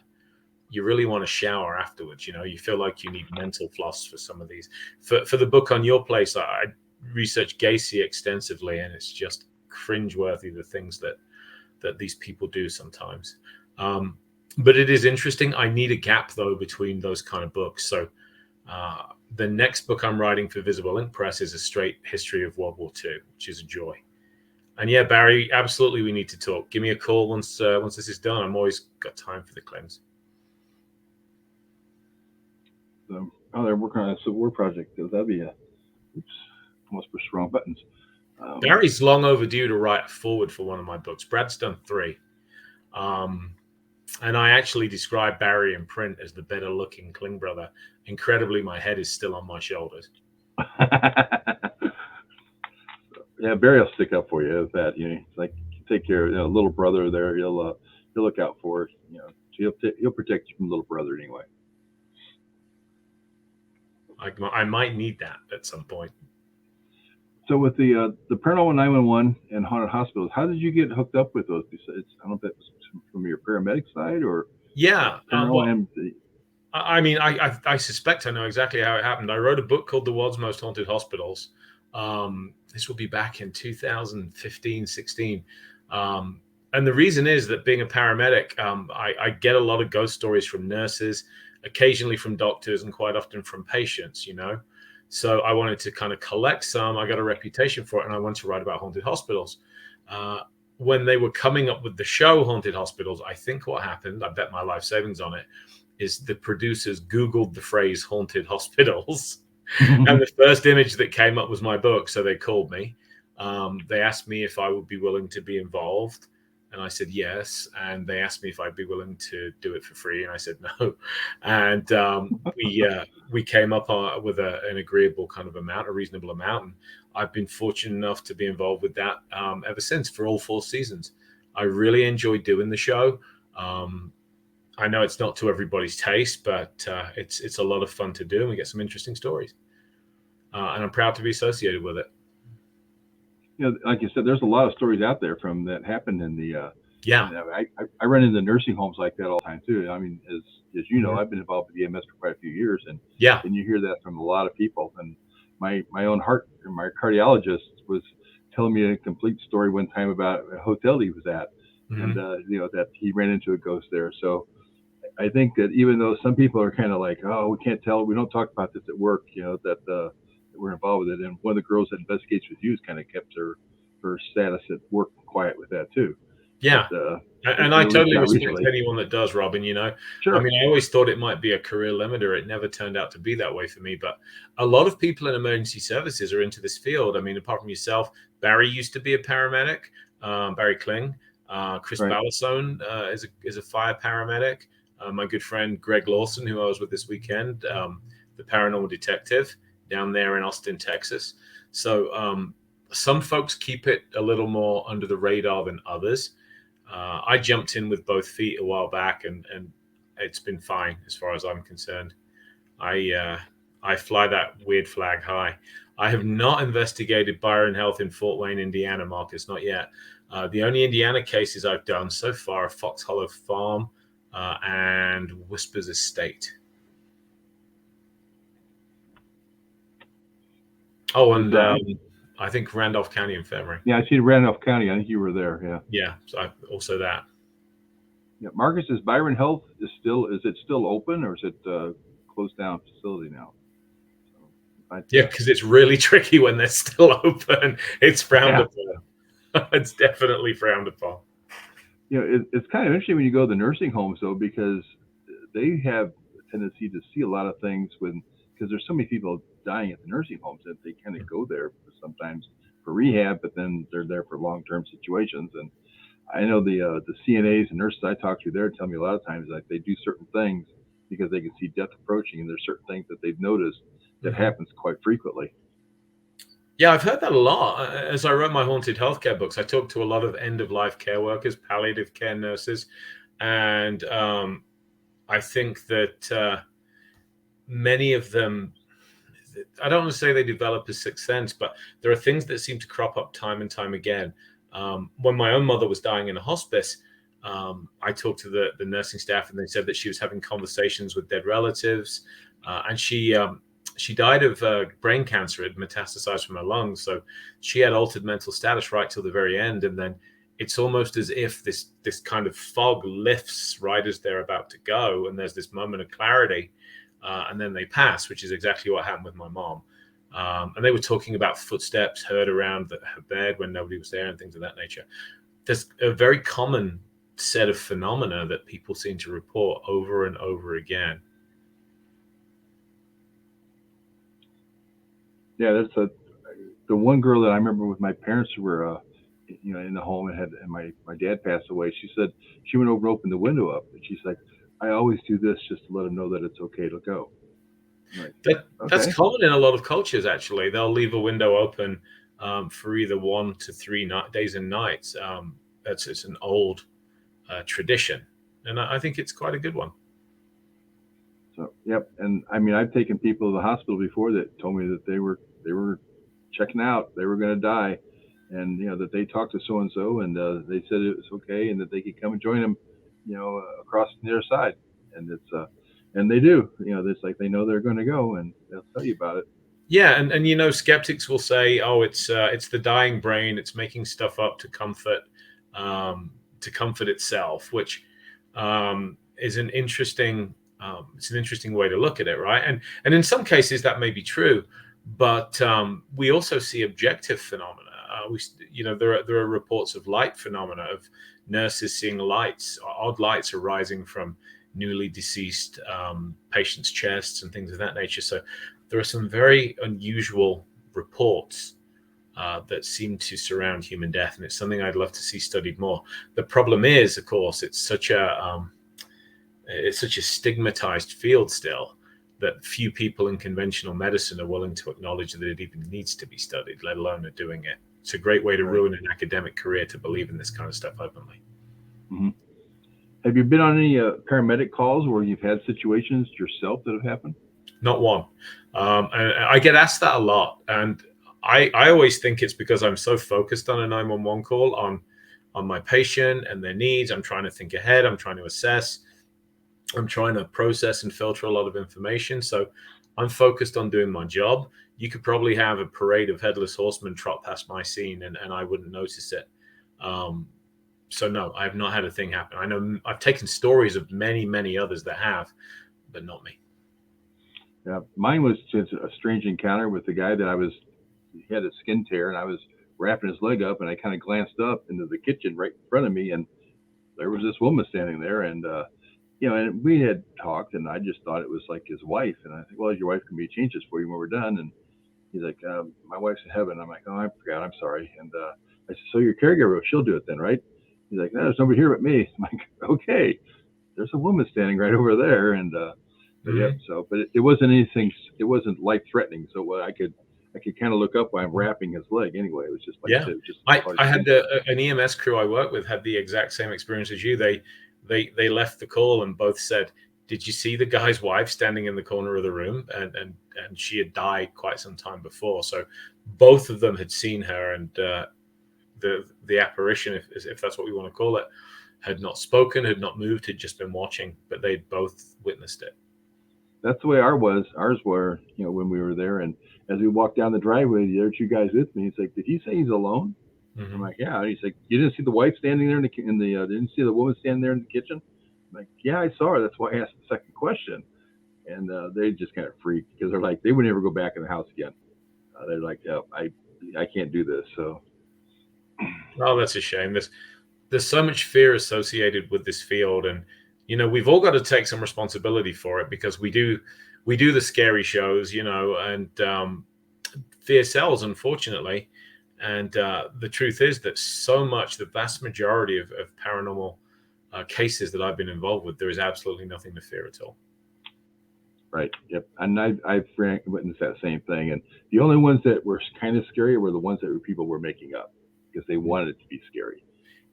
you really want to shower afterwards. You feel like you need mental floss for some of these. For the book on your place, I researched Gacy extensively, and it's just cringeworthy, the things that these people do sometimes. But it is interesting. I need a gap, though, between those kind of books. So the next book I'm writing for Visible Ink Press is a straight history of World War II, which is a joy. And yeah, Barry, absolutely, we need to talk. Give me a call once this is done. I'm always got time for the claims. They're working on a Civil War project. That'd be almost push the wrong buttons. Barry's long overdue to write a forward for one of my books. Brad's done 3. And I actually describe Barry in print as the better looking Kling brother. Incredibly, my head is still on my shoulders. Yeah, Barry will stick up for you. Is that it's like take care of little brother there. He'll look out for he'll protect you from little brother anyway. I might need that at some point. So with the Paranormal 911 and haunted hospitals, how did you get hooked up with those? Besides, I don't know if that was from your paramedic side or I suspect I know exactly how it happened. I wrote a book called The World's Most Haunted Hospitals. This will be back in 2015, 16. And the reason is that being a paramedic, I get a lot of ghost stories from nurses, occasionally from doctors, and quite often from patients, So I wanted to kind of collect some. I got a reputation for it, and I wanted to write about haunted hospitals. When they were coming up with the show Haunted Hospitals, I think what happened, I bet my life savings on it, is the producers Googled the phrase haunted hospitals. And the first image that came up was my book. So they called me. They asked me if I would be willing to be involved. And I said yes. And they asked me if I'd be willing to do it for free. And I said no. And we came up with an agreeable kind of amount, a reasonable amount. And I've been fortunate enough to be involved with that ever since for all 4 seasons. I really enjoy doing the show. I know it's not to everybody's taste, but it's a lot of fun to do. And we get some interesting stories. And I'm proud to be associated with it. Like you said, there's a lot of stories out there from that happened in the I run into nursing homes like that all the time too. I mean, as you know, I've been involved with EMS for quite a few years, and you hear that from a lot of people. And my own my cardiologist was telling me a complete story one time about a hotel he was at, and that he ran into a ghost there. So I think that even though some people are kind of like, oh, we can't tell, we don't talk about this at work, that we're involved with it. And one of the girls that investigates with you has kind of kept her status at work quiet with that too. Yeah. But, and I totally respect anyone that does, Robbin, Sure. I mean, I always thought it might be a career limiter. It never turned out to be that way for me. But a lot of people in emergency services are into this field. I mean, apart from yourself, Barry used to be a paramedic, Barry Kling. Chris Ballasone is a fire paramedic. My good friend Greg Lawson, who I was with this weekend, the paranormal detective down there in Austin, Texas. So some folks keep it a little more under the radar than others. I jumped in with both feet a while back, and it's been fine as far as I'm concerned. I fly that weird flag high. I have not investigated Byron Health in Fort Wayne, Indiana, Marcus, not yet. The only Indiana cases I've done so far are Fox Hollow Farm and Whispers Estate. Oh, and I think Randolph County Infirmary. Yeah, I see Randolph County. I think you were there. Yeah. Yeah. So also that. Yeah, Marcus, is Byron Health is it still open, or is it closed down facility now? Yeah, because it's really tricky when they're still open. It's frowned upon. It's definitely frowned upon. It's kind of interesting when you go to the nursing homes though, because they have a tendency to see a lot of things because there's so many people dying at the nursing homes that they kind of go there sometimes for rehab, but then they're there for long-term situations. And I know the CNAs and nurses I talk to there tell me a lot of times that they do certain things because they can see death approaching, and there's certain things that they've noticed that happens quite frequently. Yeah, I've heard that a lot. As I wrote my haunted healthcare books, I talked to a lot of end-of-life care workers, palliative care nurses, and I think that many of them, I don't want to say they develop a sixth sense, but there are things that seem to crop up time and time again. When my own mother was dying in a hospice, I talked to the nursing staff, and they said that she was having conversations with dead relatives, and she died of brain cancer. It metastasized from her lungs, so she had altered mental status right till the very end. And then it's almost as if this kind of fog lifts right as they're about to go, and there's this moment of clarity, and then they pass, which is exactly what happened with my mom. And they were talking about footsteps heard around her bed when nobody was there and things of that nature. There's a very common set of phenomena that people seem to report over and over again. Yeah, that's the one girl that I remember with my parents who were in the home and my dad passed away. She said she went over and opened the window up, and she's like, I always do this just to let them know that it's okay to go. Like, that's common in a lot of cultures. Actually, they'll leave a window open for either 1 to 3 days and nights. It's an old tradition, and I think it's quite a good one. So, yep. And I mean, I've taken people to the hospital before that told me that they were checking out, they were going to die, and that they talked to so and so, and they said it was okay, and that they could come and join them, across the other side, and it's and they do, it's like they know they're going to go, and they'll tell you about it. Yeah, and skeptics will say, oh, it's the dying brain, it's making stuff up to comfort itself, which is an interesting way to look at it, right? And in some cases that may be true, but we also see objective phenomena. There are reports of light phenomena, of nurses seeing lights, odd lights arising from newly deceased patients' chests and things of that nature. So there are some very unusual reports that seem to surround human death, and it's something I'd love to see studied more. The problem is, of course, it's such a stigmatized field still that few people in conventional medicine are willing to acknowledge that it even needs to be studied, let alone are doing it. It's a great way to ruin an academic career to believe in this kind of stuff openly. Mm-hmm. Have you been on any paramedic calls where you've had situations yourself that have happened? Not one. And I get asked that a lot, and I always think it's because I'm so focused on a 911 call, on my patient and their needs. I'm trying to think ahead. I'm trying to assess. I'm trying to process and filter a lot of information. So I'm focused on doing my job. You could probably have a parade of headless horsemen trot past my scene, and I wouldn't notice it. So no, I have not had a thing happen. I know I've taken stories of many, many others that have, but not me. Yeah, mine was just a strange encounter with the guy that he had a skin tear, and I was wrapping his leg up, and I kind of glanced up into the kitchen right in front of me, and there was this woman standing there, and and we had talked, and I just thought it was like his wife, and I think, well, your wife can be changes for you when we're done, and he's like, my wife's in heaven. I'm like, oh, I forgot, I'm sorry, and I said, so your caregiver, she'll do it then, right? He's like, no, there's nobody here but me. I'm like, okay, there's a woman standing right over there, and but yeah, but it wasn't anything. It wasn't life threatening. So I could kind of look up while I'm wrapping his leg. Anyway, it was just like I had an EMS crew I worked with had the exact same experience as you. They left the call and both said, "Did you see the guy's wife standing in the corner of the room?" And she had died quite some time before. So both of them had seen her, and the apparition, if that's what we want to call it, had not spoken, had not moved, had just been watching. But they both witnessed it. That's the way ours were, when we were there. And as we walked down the driveway, there were two guys with me. He's like, did he say he's alone? Mm-hmm. I'm like, yeah. And he's like, you didn't see the wife standing there didn't see the woman standing there in the kitchen? I'm like, yeah, I saw her. That's why I asked the second question. And they just kind of freaked because they're like, they would never go back in the house again. They're like, oh, I can't do this. So. Oh, that's a shame. There's so much fear associated with this field, and we've all got to take some responsibility for it, because we do the scary shows, and fear sells, unfortunately. And the truth is that the vast majority of paranormal cases that I've been involved with, there is absolutely nothing to fear at all. Right. Yep. And I've witnessed that same thing. And the only ones that were kind of scary were the ones that people were making up because they wanted it to be scary.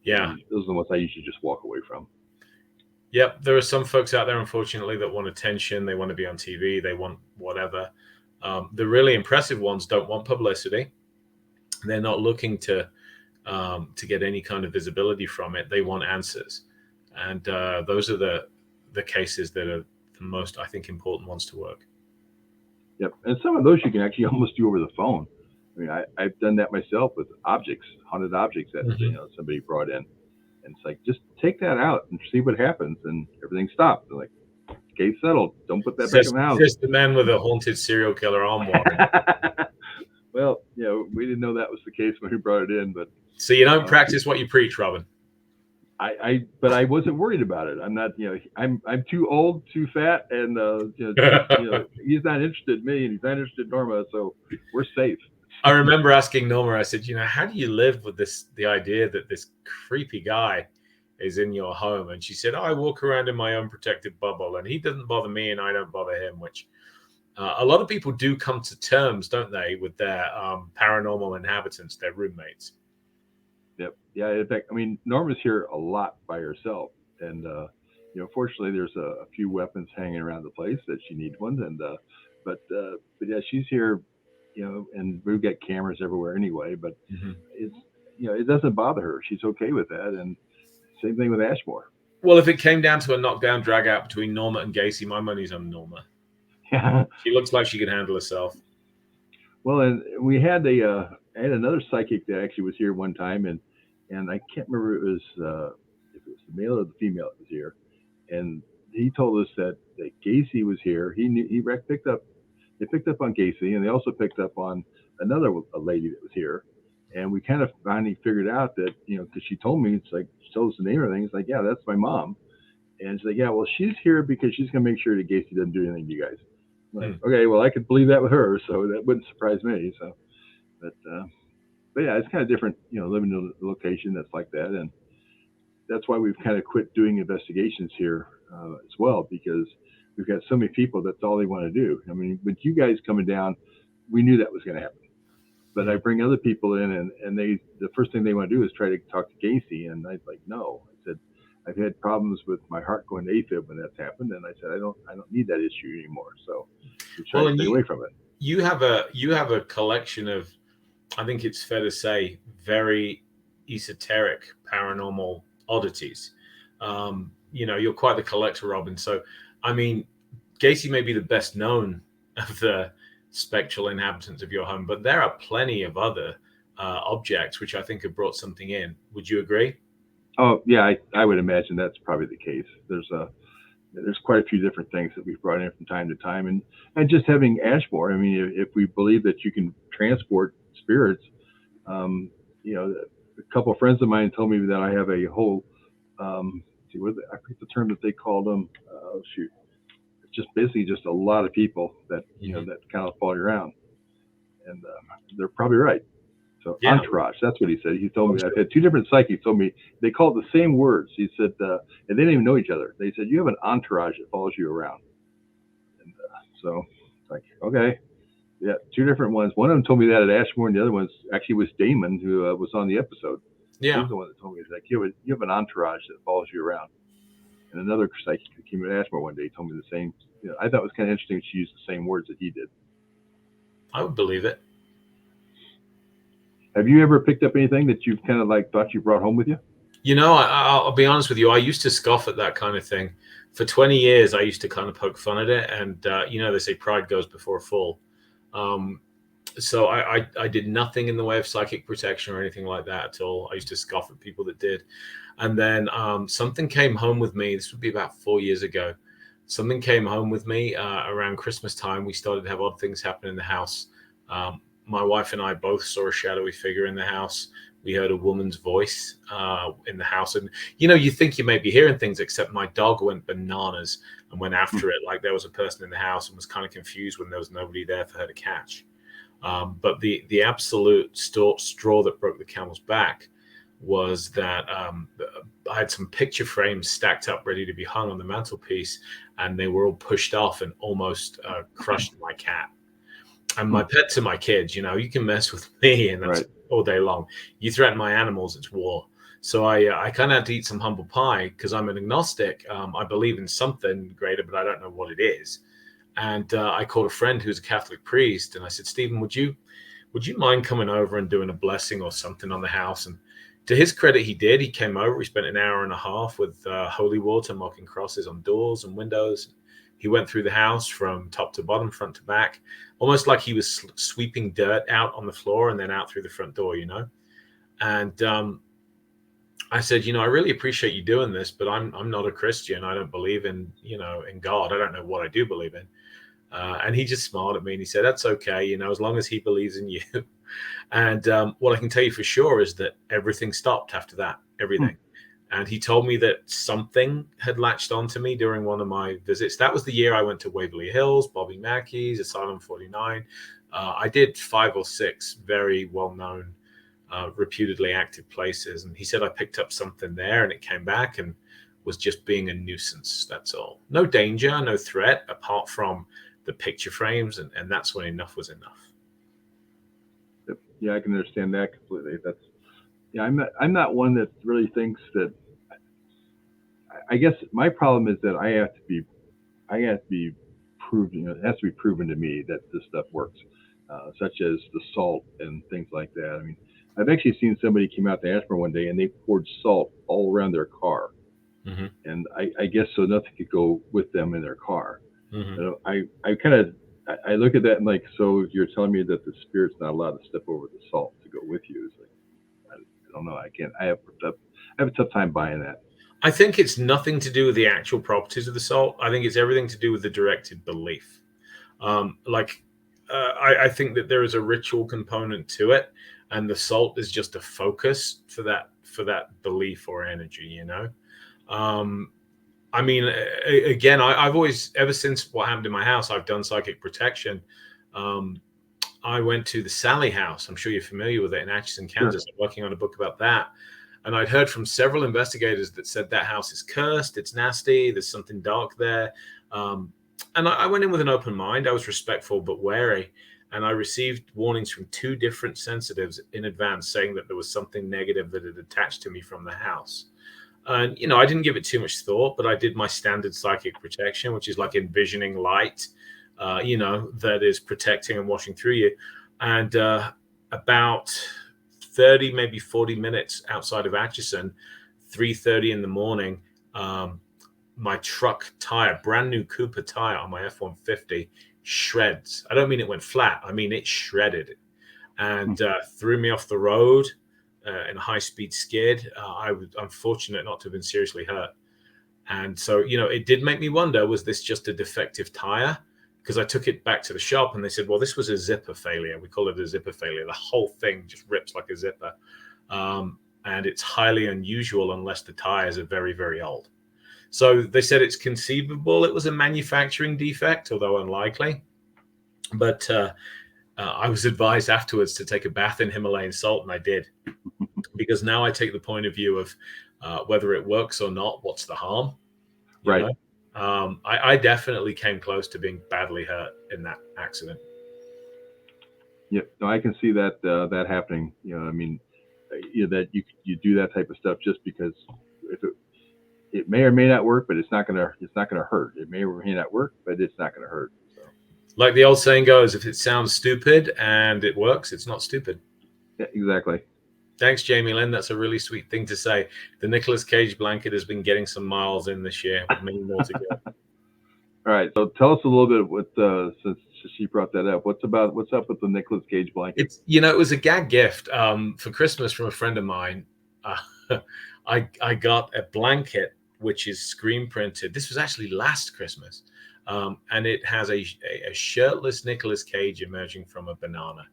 Yeah. And those are the ones I usually just walk away from. Yep, there are some folks out there, unfortunately, that want attention. They want to be on TV. They want whatever. The really impressive ones don't want publicity. They're not looking to get any kind of visibility from it. They want answers. And those are the cases that are the most, I think, important ones to work. Yep. And some of those you can actually almost do over the phone. I mean, I've done that myself with objects, haunted objects that somebody brought in, and it's like, just take that out and see what happens, and everything stopped. They're like, case settled. Don't put that back in the house. Says the man with a haunted serial killer arm warrant. Well, we didn't know that was the case when we brought it in, but so you don't practice what you preach, Robbin. But I wasn't worried about it. I'm not, I'm too old, too fat, and he's not interested in me, and he's not interested in Norma, so we're safe. I remember asking Norma, I said, how do you live with the idea that this creepy guy is in your home? And she said, I walk around in my own protected bubble, and he doesn't bother me, and I don't bother him, which a lot of people do come to terms, don't they, with their paranormal inhabitants, their roommates. Yep. Yeah. In fact, I mean, Norma's here a lot by herself, and fortunately, there's a few weapons hanging around the place that she needs ones, and but yeah, she's here, and we've got cameras everywhere anyway. But it's it doesn't bother her. She's okay with that, and same thing with Ashmore. Well, if it came down to a knockdown drag out between Norma and Gacy, my money's on Norma. Yeah. She looks like she can handle herself. Well, and we had I had another psychic that actually was here one time, and I can't remember if it was the male or the female that was here, and he told us that Gacy was here. They picked up on Gacy, and they also picked up on a lady that was here, and we kind of finally figured out that because she told me, it's like she told us the name of everything. It's like, yeah, that's my mom, and she's like, yeah, well, she's here because she's gonna make sure that Gacy doesn't do anything to you guys. Like, okay, well, I could believe that with her, so that wouldn't surprise me. So, but yeah, it's kind of different, living in a location that's like that, and that's why we've kind of quit doing investigations here as well, because we've got so many people that's all they want to do. I mean, with you guys coming down, we knew that was going to happen, but I bring other people in, and the first thing they want to do is try to talk to Gacy, and I was like, no. I said, I've had problems with my heart going to AFib when that's happened, and I said, I don't need that issue anymore. So we try to stay away from it. You have a collection of, I think it's fair to say, very esoteric paranormal oddities. You're quite the collector, Robbin. So, I mean, Gacy may be the best known of the spectral inhabitants of your home, but there are plenty of other objects which I think have brought something in. Would you agree? Oh yeah, I would imagine that's probably the case. There's quite a few different things that we've brought in from time to time, and just having Ashmore. I mean, if we believe that you can transport spirits, a couple of friends of mine told me that I have a whole, I forget the term that they called them. It's just basically just a lot of people that that kind of follow you around, and they're probably right. So yeah. Entourage, that's what he said. He told me, I've had two different psychics told me, they called the same words. He said, and they didn't even know each other. They said, you have an entourage that follows you around. And so it's like, okay. Yeah, two different ones. One of them told me that at Ashmore, and the other one actually was Damon, who was on the episode. Yeah. He's the one that told me, he's like, you have an entourage that follows you around. And another psychic who came at Ashmore one day told me the same. I thought it was kind of interesting she used the same words that he did. I would believe it. Have you ever picked up anything that you've kind of thought you brought home with you? I'll be honest with you. I used to scoff at that kind of thing. For 20 years, I used to kind of poke fun at it. And, they say pride goes before a fall. So I did nothing in the way of psychic protection or anything like that at all. I used to scoff at people that did. And then something came home with me. This would be about 4 years ago. Something came home with me around Christmas time. We started to have odd things happen in the house. My wife and I both saw a shadowy figure in the house. We heard a woman's voice in the house. And, you think you may be hearing things, except my dog went bananas and went after it like there was a person in the house, and was kind of confused when there was nobody there for her to catch. But the absolute straw that broke the camel's back was that I had some picture frames stacked up ready to be hung on the mantelpiece, and they were all pushed off and almost crushed my cat. And my pets are my kids. You can mess with me, and that's right. All day long. You threaten my animals, it's war. So I kind of had to eat some humble pie because I'm an agnostic. I believe in something greater, but I don't know what it is. And I called a friend who's a Catholic priest, and I said, Stephen, would you mind coming over and doing a blessing or something on the house? And To his credit, he did. He came over. He spent an hour and a half with holy water, marking crosses on doors and windows. He went through the house from top to bottom, front to back, almost like he was sweeping dirt out on the floor and then out through the front door, And I said, I really appreciate you doing this, but I'm not a Christian. I don't believe in, in God. I don't know what I do believe in. And he just smiled at me and he said, that's okay, as long as he believes in you. And what I can tell you for sure is that everything stopped after that, everything. And he told me that something had latched onto me during one of my visits. That was the year I went to Waverly Hills, Bobby Mackey's, Asylum 49. I did 5 or 6 very well-known, reputedly active places. And he said I picked up something there and it came back and was just being a nuisance. That's all. No danger, no threat, apart from the picture frames. And that's when enough was enough. Yeah, I can understand that completely. I'm not one that really thinks that. I guess my problem is that I have to be proven. It has to be proven to me that this stuff works, such as the salt and things like that. I mean, I've actually seen somebody came out to Ashmore one day and they poured salt all around their car, and I guess so nothing could go with them in their car. I look at that and like, so you're telling me that the spirit's not allowed to step over the salt to go with you? It's like, I don't know. I can't. I have a tough time buying that. I think it's nothing to do with the actual properties of the salt. I think it's everything to do with the directed belief. I think that there is a ritual component to it, and the salt is just a focus for that belief or energy. I mean, again, I've always, ever since what happened in my house, I've done psychic protection. I went to the Sally House. I'm sure you're familiar with it in Atchison, Kansas. I'm working on a book about that. And I'd heard from several investigators that said that house is cursed. It's nasty. There's something dark there. And I went in with an open mind. I was respectful but wary. And I received warnings from 2 different sensitives in advance saying that there was something negative that had attached to me from the house. And, I didn't give it too much thought, but I did my standard psychic protection, which is like envisioning light, that is protecting and washing through you. And about 30, maybe 40 minutes outside of Atchison, 3:30 in the morning, my truck tire, brand new Cooper tire on my F-150, shreds. I don't mean it went flat. I mean it shredded and threw me off the road in a high-speed skid. I'm fortunate not to have been seriously hurt. And so, it did make me wonder, was this just a defective tire? Because I took it back to the shop and they said, well, this was a zipper failure. We call it a zipper failure. The whole thing just rips like a zipper. And it's highly unusual unless the tires are very, very old. So they said it's conceivable it was a manufacturing defect, although unlikely. But I was advised afterwards to take a bath in Himalayan salt, and I did. Because now I take the point of view of whether it works or not, what's the harm? Right. I definitely came close to being badly hurt in that accident. Yeah, no, I can see that that happening. I mean, that you do that type of stuff just because if it may or may not work, but it's not gonna hurt. It may or may not work, but it's not gonna hurt. So. Like the old saying goes, if it sounds stupid and it works, it's not stupid. Yeah, exactly. Thanks, Jamie Lynn. That's a really sweet thing to say. The Nicolas Cage blanket has been getting some miles in this year, with many more to go. All right. So tell us a little bit what since she brought that up. What's up with the Nicolas Cage blanket? It was a gag gift for Christmas from a friend of mine. I got a blanket which is screen printed. This was actually last Christmas, and it has a shirtless Nicolas Cage emerging from a banana.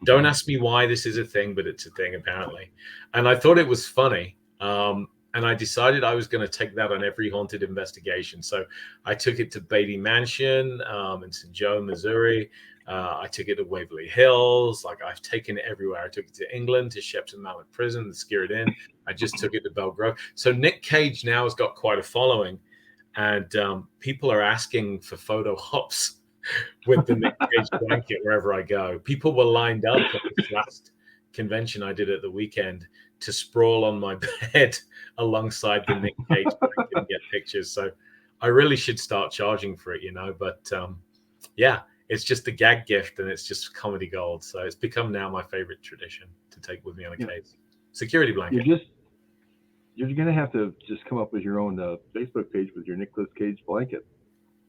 Don't ask me why this is a thing, but it's a thing apparently. And I thought it was funny. And I decided I was going to take that on every haunted investigation. So I took it to Beatty Mansion in St. Joe, Missouri. I took it to Waverly Hills. Like, I've taken it everywhere. I took it to England, to Shepton Mallet Prison, the Skirred Inn. I just took it to Belgrove. So Nick Cage now has got quite a following. And people are asking for photo ops with the Nick Cage blanket wherever I go. People were lined up at this last convention I did at the weekend to sprawl on my bed alongside the Nick Cage blanket and get pictures. So I really should start charging for it, but yeah, it's just a gag gift and it's just comedy gold. So it's become now my favorite tradition to take with me on a case. security blanket. You're going to have to just come up with your own Facebook page with your Nicolas Cage blanket.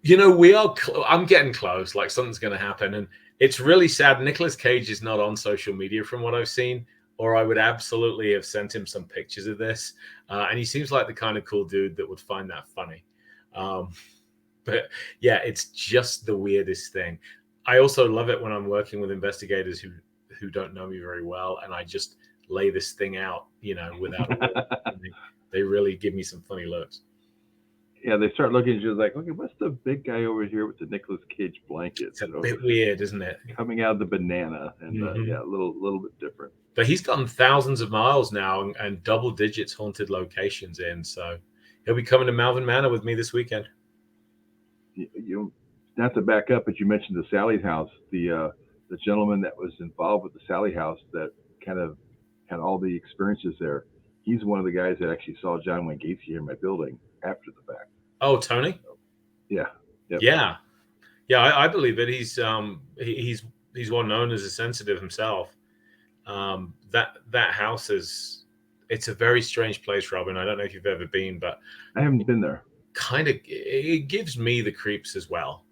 We are. I'm getting close. Like something's going to happen, and it's really sad. Nicolas Cage is not on social media, from what I've seen, or I would absolutely have sent him some pictures of this. And he seems like the kind of cool dude that would find that funny. But yeah, it's just the weirdest thing. I also love it when I'm working with investigators who don't know me very well, and I just lay this thing out, without a word. They really give me some funny looks. Yeah, they start looking at you like, okay, what's the big guy over here with the Nicolas Cage blanket? It's a bit weird, isn't it? Coming out of the banana, and yeah, a little bit different. But he's gotten thousands of miles now and double digits haunted locations in. So he'll be coming to Malvern Manor with me this weekend. You not to back up, but you mentioned the Sally's house. The gentleman that was involved with the Sally house that kind of had all the experiences there. He's one of the guys that actually saw John Wayne Gacy here in my building after the fact. Oh, Tony? So, yeah. Yep. Yeah. I believe it. He's well known as a sensitive himself. That house it's a very strange place, Robin. I don't know if you've ever been, but I haven't been there. Kind of, it gives me the creeps as well.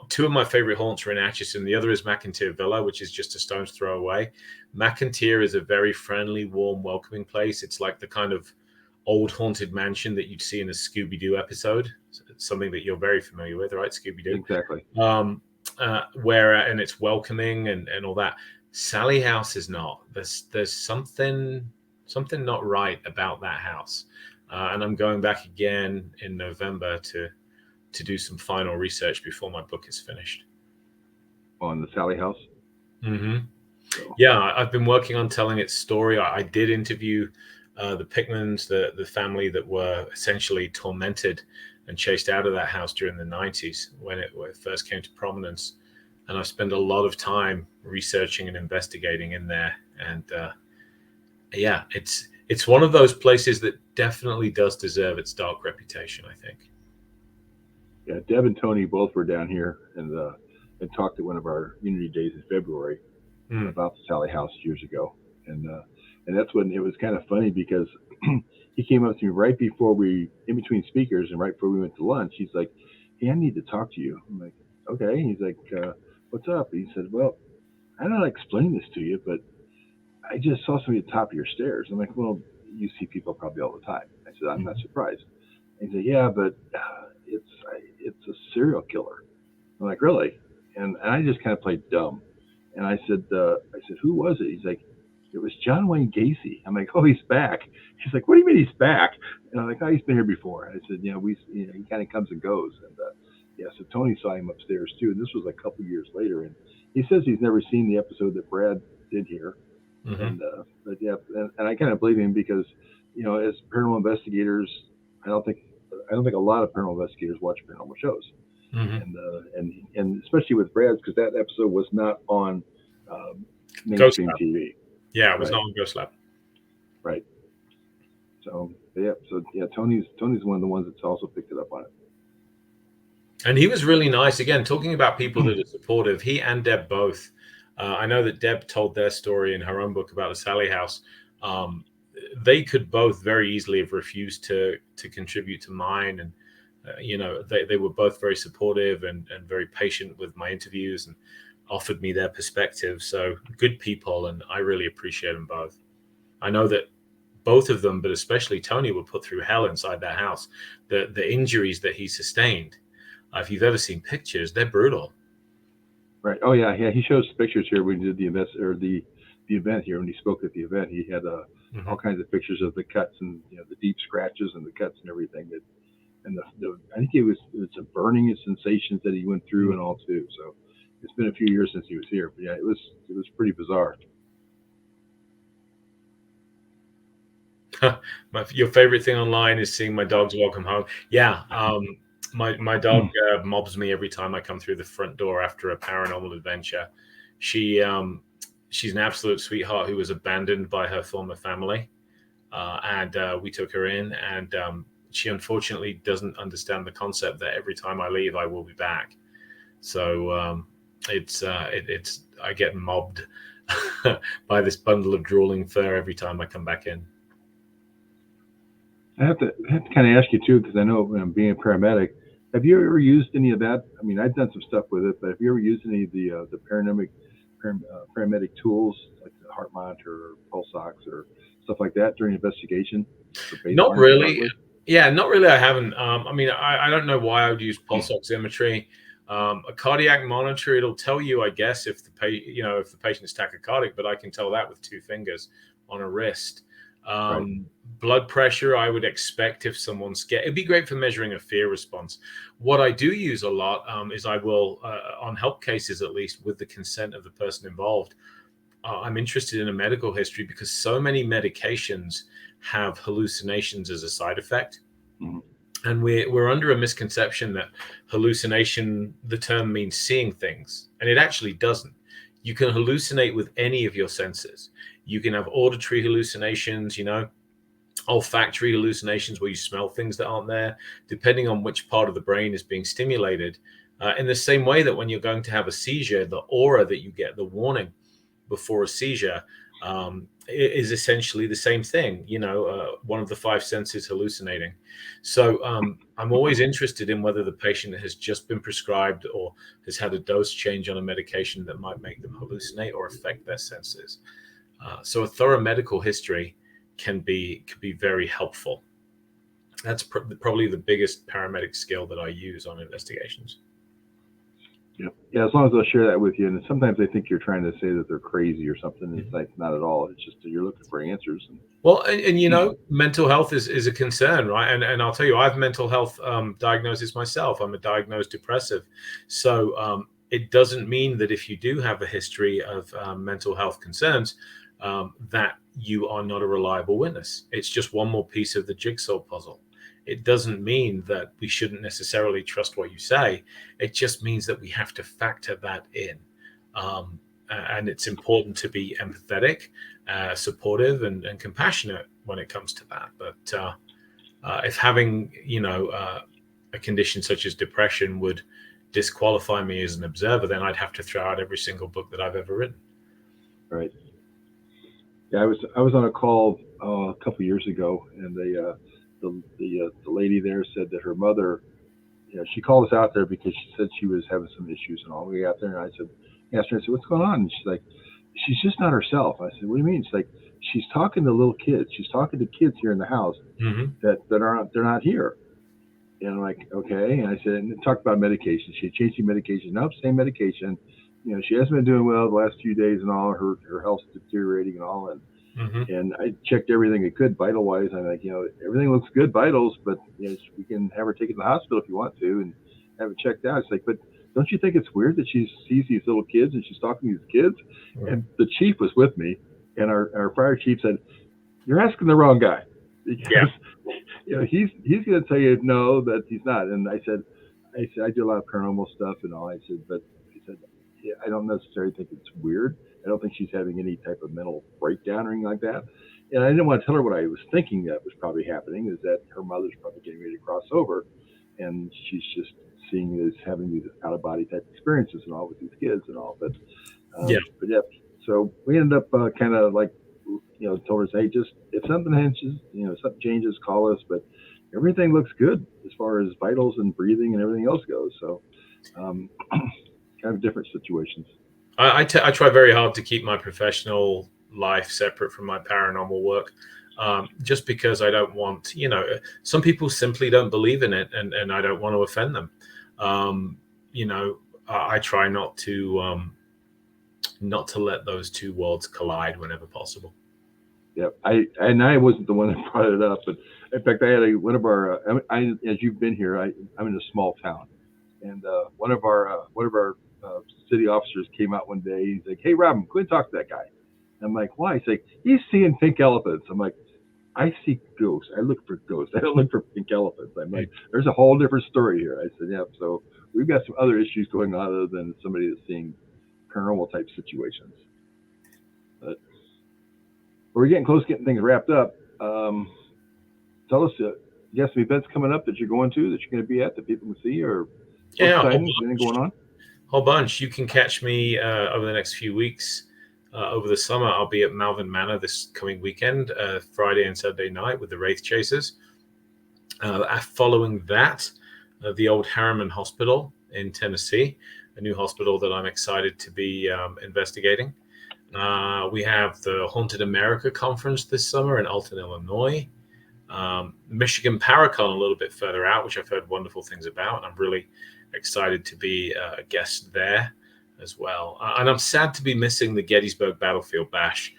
Two of my favorite haunts are in Atchison. The other is McIntyre Villa, which is just a stone's throw away. McIntyre is a very friendly, warm, welcoming place. It's like the kind of old haunted mansion that you'd see in a Scooby-Doo episode. It's something that you're very familiar with, right? Scooby-Doo. Exactly. And it's welcoming and all that. Sally House is not. There's something not right about that house. And I'm going back again in November to do some final research before my book is finished. On the Sally house? Mm-hmm. So. Yeah, I've been working on telling its story. I did interview the Pickmans, the family that were essentially tormented and chased out of that house during the 90s when it first came to prominence. And I've spent a lot of time researching and investigating in there. And yeah, it's one of those places that definitely does deserve its dark reputation, I think. Yeah, Deb and Tony both were down here and talked at one of our Unity Days in February about the Sally house years ago. And that's when it was kind of funny because he came up to me right before in between speakers and right before we went to lunch. He's like, hey, I need to talk to you. I'm like, okay. He's like, what's up? He said, well, I don't know how to explain this to you, but I just saw somebody at the top of your stairs. I'm like, well, you see people probably all the time. I said, I'm not surprised. And he said, yeah, but it's a serial killer. I'm like, really? And I just kind of played dumb. And I said, who was it? He's like, it was John Wayne Gacy. I'm like, oh, he's back. He's like, what do you mean he's back? And I'm like, oh, he's been here before. I said, he kind of comes and goes. And yeah, so Tony saw him upstairs too. And this was a couple years later. And he says he's never seen the episode that Brad did here. Mm-hmm. And but yeah, and I kind of believe him because, as paranormal investigators, I don't think a lot of paranormal investigators watch paranormal shows. Mm-hmm. And especially with Brad's, because that episode was not on mainstream TV. Yeah, it was not on Ghost Lab. Right. So Tony's one of the ones that's also picked it up on it. And he was really nice. Again, talking about people that are supportive, he and Deb both. I know that Deb told their story in her own book about the Sally house. They could both very easily have refused to contribute to mine. And, they were both very supportive and very patient with my interviews and offered me their perspective. So good people. And I really appreciate them both. I know that both of them, but especially Tony, were put through hell inside that house. The injuries that he sustained, if you've ever seen pictures, they're brutal. Right. Oh yeah. He shows pictures here when he did the event here. When he spoke at the event, he had all kinds of pictures of the cuts and the deep scratches and the cuts and everything. I think it was a burning sensations that he went through and all too. So it's been a few years since he was here, but yeah, it was pretty bizarre. Your favorite thing online is seeing my dog's welcome home. Yeah. My dog mobs me every time I come through the front door after a paranormal adventure. She's an absolute sweetheart who was abandoned by her former family. And we took her in, and she unfortunately doesn't understand the concept that every time I leave, I will be back. So I get mobbed by this bundle of drooling fur every time I come back in. I have to kind of ask you too, because I know being a paramedic, have you ever used any of that? I mean, I've done some stuff with it, but have you ever used any of the paramedic tools like the heart monitor or pulse ox or stuff like that during investigation? Not really. Yeah, not really. I haven't. I mean, I don't know why I would use pulse oximetry. A cardiac monitor, it'll tell you, I guess, if the patient is tachycardic, but I can tell that with 2 fingers on a wrist. Right. Blood pressure, I would expect if someone's scared. It'd be great for measuring a fear response. What I do use a lot is I will, on help cases at least, with the consent of the person involved, I'm interested in a medical history because so many medications have hallucinations as a side effect. Mm-hmm. And we're under a misconception that hallucination, the term means seeing things, and it actually doesn't. You can hallucinate with any of your senses. You can have auditory hallucinations, olfactory hallucinations where you smell things that aren't there, depending on which part of the brain is being stimulated. In the same way that when you're going to have a seizure, the aura that you get, the warning before a seizure, is essentially the same thing, one of the 5 senses hallucinating. So I'm always interested in whether the patient has just been prescribed or has had a dose change on a medication that might make them hallucinate or affect their senses. So a thorough medical history can be very helpful. That's probably the biggest paramedic skill that I use on investigations. Yeah, as long as they'll share that with you. And sometimes they think you're trying to say that they're crazy or something. It's like not at all. It's just you're looking for answers. Well, and mental health is a concern, right? And I'll tell you, I have mental health diagnosis myself. I'm a diagnosed depressive. So it doesn't mean that if you do have a history of mental health concerns, that you are not a reliable witness. It's just one more piece of the jigsaw puzzle. It doesn't mean that we shouldn't necessarily trust what you say. It just means that we have to factor that in. And it's important to be empathetic, supportive, and compassionate when it comes to that. But if having, a condition such as depression would disqualify me as an observer, then I'd have to throw out every single book that I've ever written. Right. Yeah, I was on a call a couple of years ago, and the lady there said that her mother, she called us out there because she said she was having some issues and all. We got there, and I asked her, what's going on? And she's like, she's just not herself. I said, what do you mean? She's like, she's talking to little kids. She's talking to kids here in the house that they're not here. And I'm like, okay. And I said, and talked about medication. She changed medication. Nope, same medication. She hasn't been doing well the last few days and all. Her health's deteriorating and all. And I checked everything I could vital wise. I'm like, everything looks good vitals, but we can have her taken to the hospital if you want to and have it checked out. It's like, but don't you think it's weird that she sees these little kids and she's talking to these kids? Right. And the chief was with me, and our fire chief said, you're asking the wrong guy. Because, he's going to tell you no, that he's not. And I said, I do a lot of paranormal stuff and all. I said, I don't necessarily think it's weird. I don't think she's having any type of mental breakdown or anything like that. And I didn't want to tell her what I was thinking that was probably happening, is that her mother's probably getting ready to cross over, and she's just seeing it as having these out-of-body type experiences and all with these kids and all. But so we ended up kind of like, told her, hey, just if something changes, call us. But everything looks good as far as vitals and breathing and everything else goes. So kind of different situations. I try very hard to keep my professional life separate from my paranormal work, just because I don't want, some people simply don't believe in it, and I don't want to offend them. I try not to let those two worlds collide whenever possible. Yeah, I wasn't the one that brought it up, but in fact, I had one of our, as you've been here, I'm in a small town, and one of our city officers came out one day. He's like, hey, Robbin, go and talk to that guy. I'm like, why? He's like, he's seeing pink elephants. I'm like, I see ghosts. I look for ghosts. I don't look for pink elephants. I'm like, there's a whole different story here. I said, yeah, so we've got some other issues going on other than somebody that's seeing paranormal type situations. But we're getting close to getting things wrapped up. Tell us, you got some events coming up that you're going to, that you're going to be at, that people can see, or anything going on? Whole bunch. You can catch me over the next few weeks over the summer, I'll be at Malvern Manor this coming weekend, Friday and Saturday night with the Wraith Chasers. Following that, the old Harriman Hospital in Tennessee, a new hospital that I'm excited to be investigating. We have the Haunted America Conference this summer in Alton, Illinois. Michigan Paracon a little bit further out, which I've heard wonderful things about. And I'm really excited to be a guest there as well. And I'm sad to be missing the Gettysburg Battlefield Bash.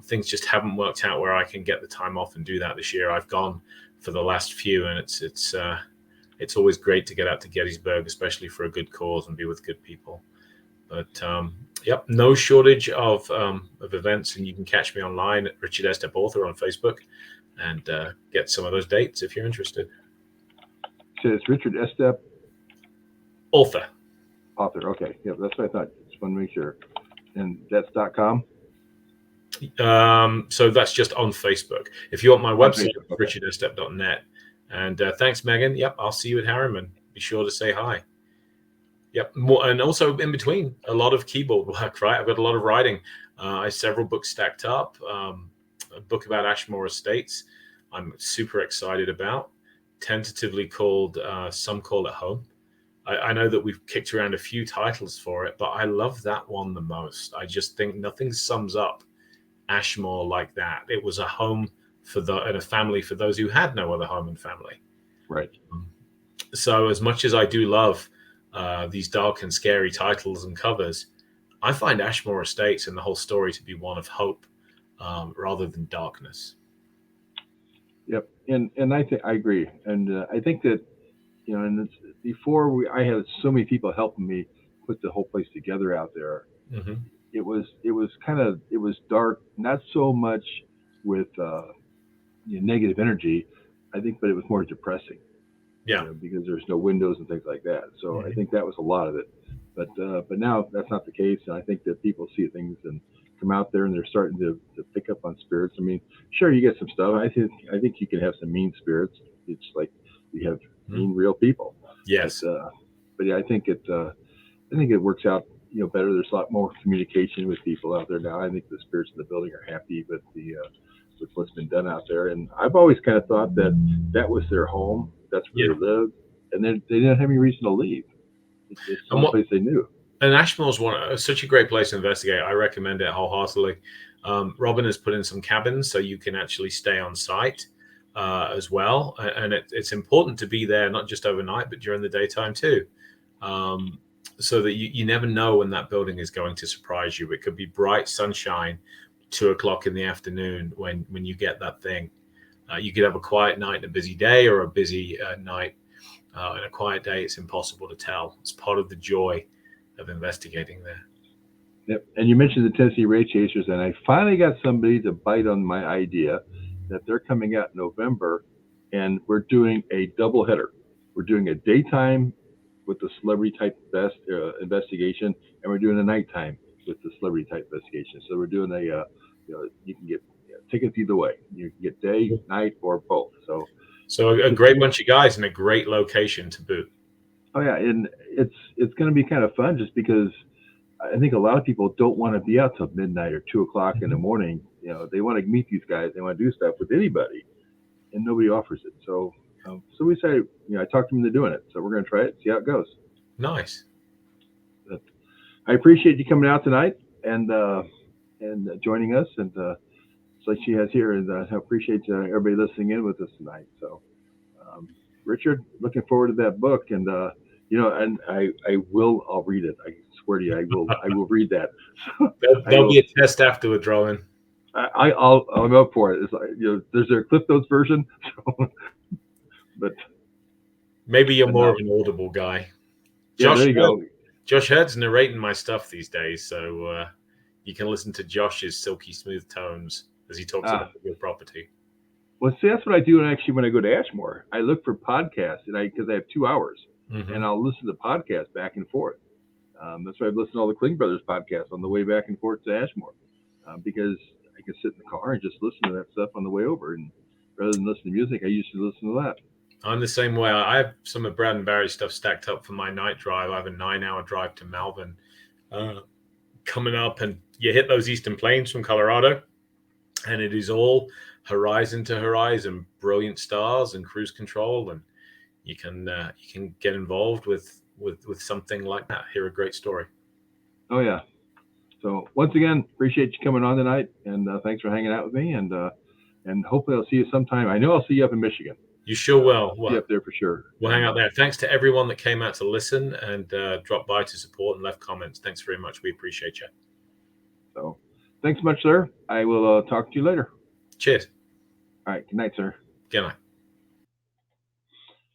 Things just haven't worked out where I can get the time off and do that this year. I've gone for the last few, and it's always great to get out to Gettysburg, especially for a good cause and be with good people. But yep, no shortage of events, and you can catch me online at Richard Estep Author on Facebook and get some of those dates if you're interested. So it's Richard Estep Author. Okay. Yep, that's what I thought. Just want to make sure. And that's .com? So that's just on Facebook. If you want my website, okay. richardestep.net. And thanks, Megan. Yep, I'll see you at Harriman. Be sure to say hi. Yep, and also in between, a lot of keyboard work, right? I've got a lot of writing. I have several books stacked up. A book about Ashmore Estates I'm super excited about, tentatively called Some Call It Home. I know that we've kicked around a few titles for it, but I love that one the most. I just think nothing sums up Ashmore like that. It was a home and a family for those who had no other home and family. Right. So as much as I do love these dark and scary titles and covers, I find Ashmore Estates and the whole story to be one of hope rather than darkness. Yep, and I think I agree, and I think that and it's, I had so many people helping me put the whole place together out there. Mm-hmm. It was dark, not so much with negative energy, I think, but it was more depressing. Yeah, because there's no windows and things like that. So Mm-hmm. I think that was a lot of it. But now that's not the case, and I think that people see things and come out there and they're starting to pick up on spirits. I mean, sure, you get some stuff. I think you can have some mean spirits. It's like you have mean real people. Yes. But yeah, I think it works out better. There's a lot more communication with people out there now. I think the spirits in the building are happy with with what's been done out there. And I've always kind of thought that was their home. That's where they lived, and they didn't have any reason to leave. It's one place they knew. And Ashmore's such a great place to investigate. I recommend it wholeheartedly. Robbin has put in some cabins so you can actually stay on site as well. And it's important to be there, not just overnight, but during the daytime too. So that you never know when that building is going to surprise you. It could be bright sunshine, 2:00 in the afternoon when you get that thing. You could have a quiet night and a busy day, or a busy night and a quiet day. It's impossible to tell. It's part of the joy of investigating there. Yep. And you mentioned the Tennessee Wraith Chasers, and I finally got somebody to bite on my idea that they're coming out in November, and we're doing a double header. We're doing a daytime with the celebrity type investigation, and we're doing a nighttime with the celebrity type investigation. So we're doing you can get tickets either way. You can get day, night, or both. So a great bunch of guys in a great location to boot. Oh yeah, and it's going to be kind of fun just because I think a lot of people don't want to be out till midnight or 2:00 in the morning. They want to meet these guys. They want to do stuff with anybody, and nobody offers it. So we say, I talked them into doing it. So we're going to try it, see how it goes. Nice. But I appreciate you coming out tonight and joining us, and like she has here, and I appreciate everybody listening in with us tonight. So, Richard, looking forward to that book, and and I'll read it. I swear to you, I will read that. There'll be a test afterward, Rollin. I'll go for it. It's like, there's a Cliff Notes version, but maybe you're more of an Audible guy. Josh, there you go. Josh Hurd's narrating my stuff these days, so you can listen to Josh's silky smooth tones as he talks about your property. Well, see, that's what I do when I go to Ashmore. I look for podcasts, because I have 2 hours, and I'll listen to podcasts back and forth. That's why I've listened to all the Kling Brothers podcasts on the way back and forth to Ashmore, because I can sit in the car and just listen to that stuff on the way over. And rather than listen to music, I used to listen to that. I'm the same way. I have some of Brad and Barry's stuff stacked up for my night drive. I have a 9-hour drive to Malvern coming up, and you hit those eastern plains from Colorado, and it is all horizon to horizon, brilliant stars and cruise control, and you can get involved with something like that. Hear a great story. Oh yeah. So once again, appreciate you coming on tonight, and thanks for hanging out with me. And hopefully I'll see you sometime. I know I'll see you up in Michigan. You sure will. I'll see you up there for sure. We'll hang out there. Thanks to everyone that came out to listen and dropped by to support and left comments. Thanks very much. We appreciate you. So thanks much, sir. I will talk to you later. Cheers. All right. Good night, sir. Good night.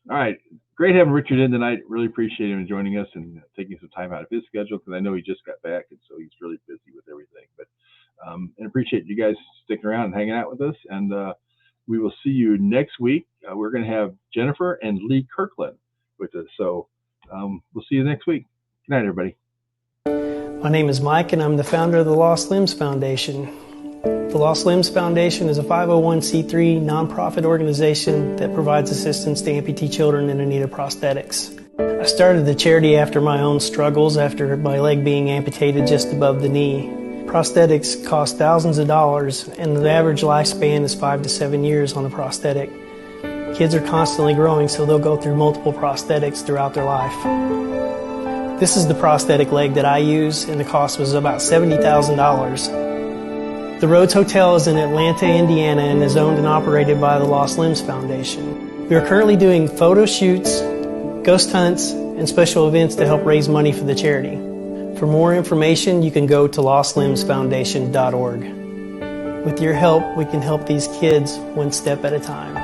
All right. Great having Richard in tonight. Really appreciate him joining us and taking some time out of his schedule, because I know he just got back, and so he's really busy with everything. But and appreciate you guys sticking around and hanging out with us. And we will see you next week. We're going to have Jennifer and Lee Kirkland with us. So we'll see you next week. Good night, everybody. My name is Mike, and I'm the founder of the Lost Limbs Foundation. The Lost Limbs Foundation is a 501c3 nonprofit organization that provides assistance to amputee children in need of prosthetics. I started the charity after my own struggles after my leg being amputated just above the knee. Prosthetics cost thousands of dollars, and the average lifespan is 5 to 7 years on a prosthetic. Kids are constantly growing, so they'll go through multiple prosthetics throughout their life. This is the prosthetic leg that I use, and the cost was about $70,000. The Rhodes Hotel is in Atlanta, Indiana, and is owned and operated by the Lost Limbs Foundation. We are currently doing photo shoots, ghost hunts, and special events to help raise money for the charity. For more information, you can go to lostlimbsfoundation.org. With your help, we can help these kids one step at a time.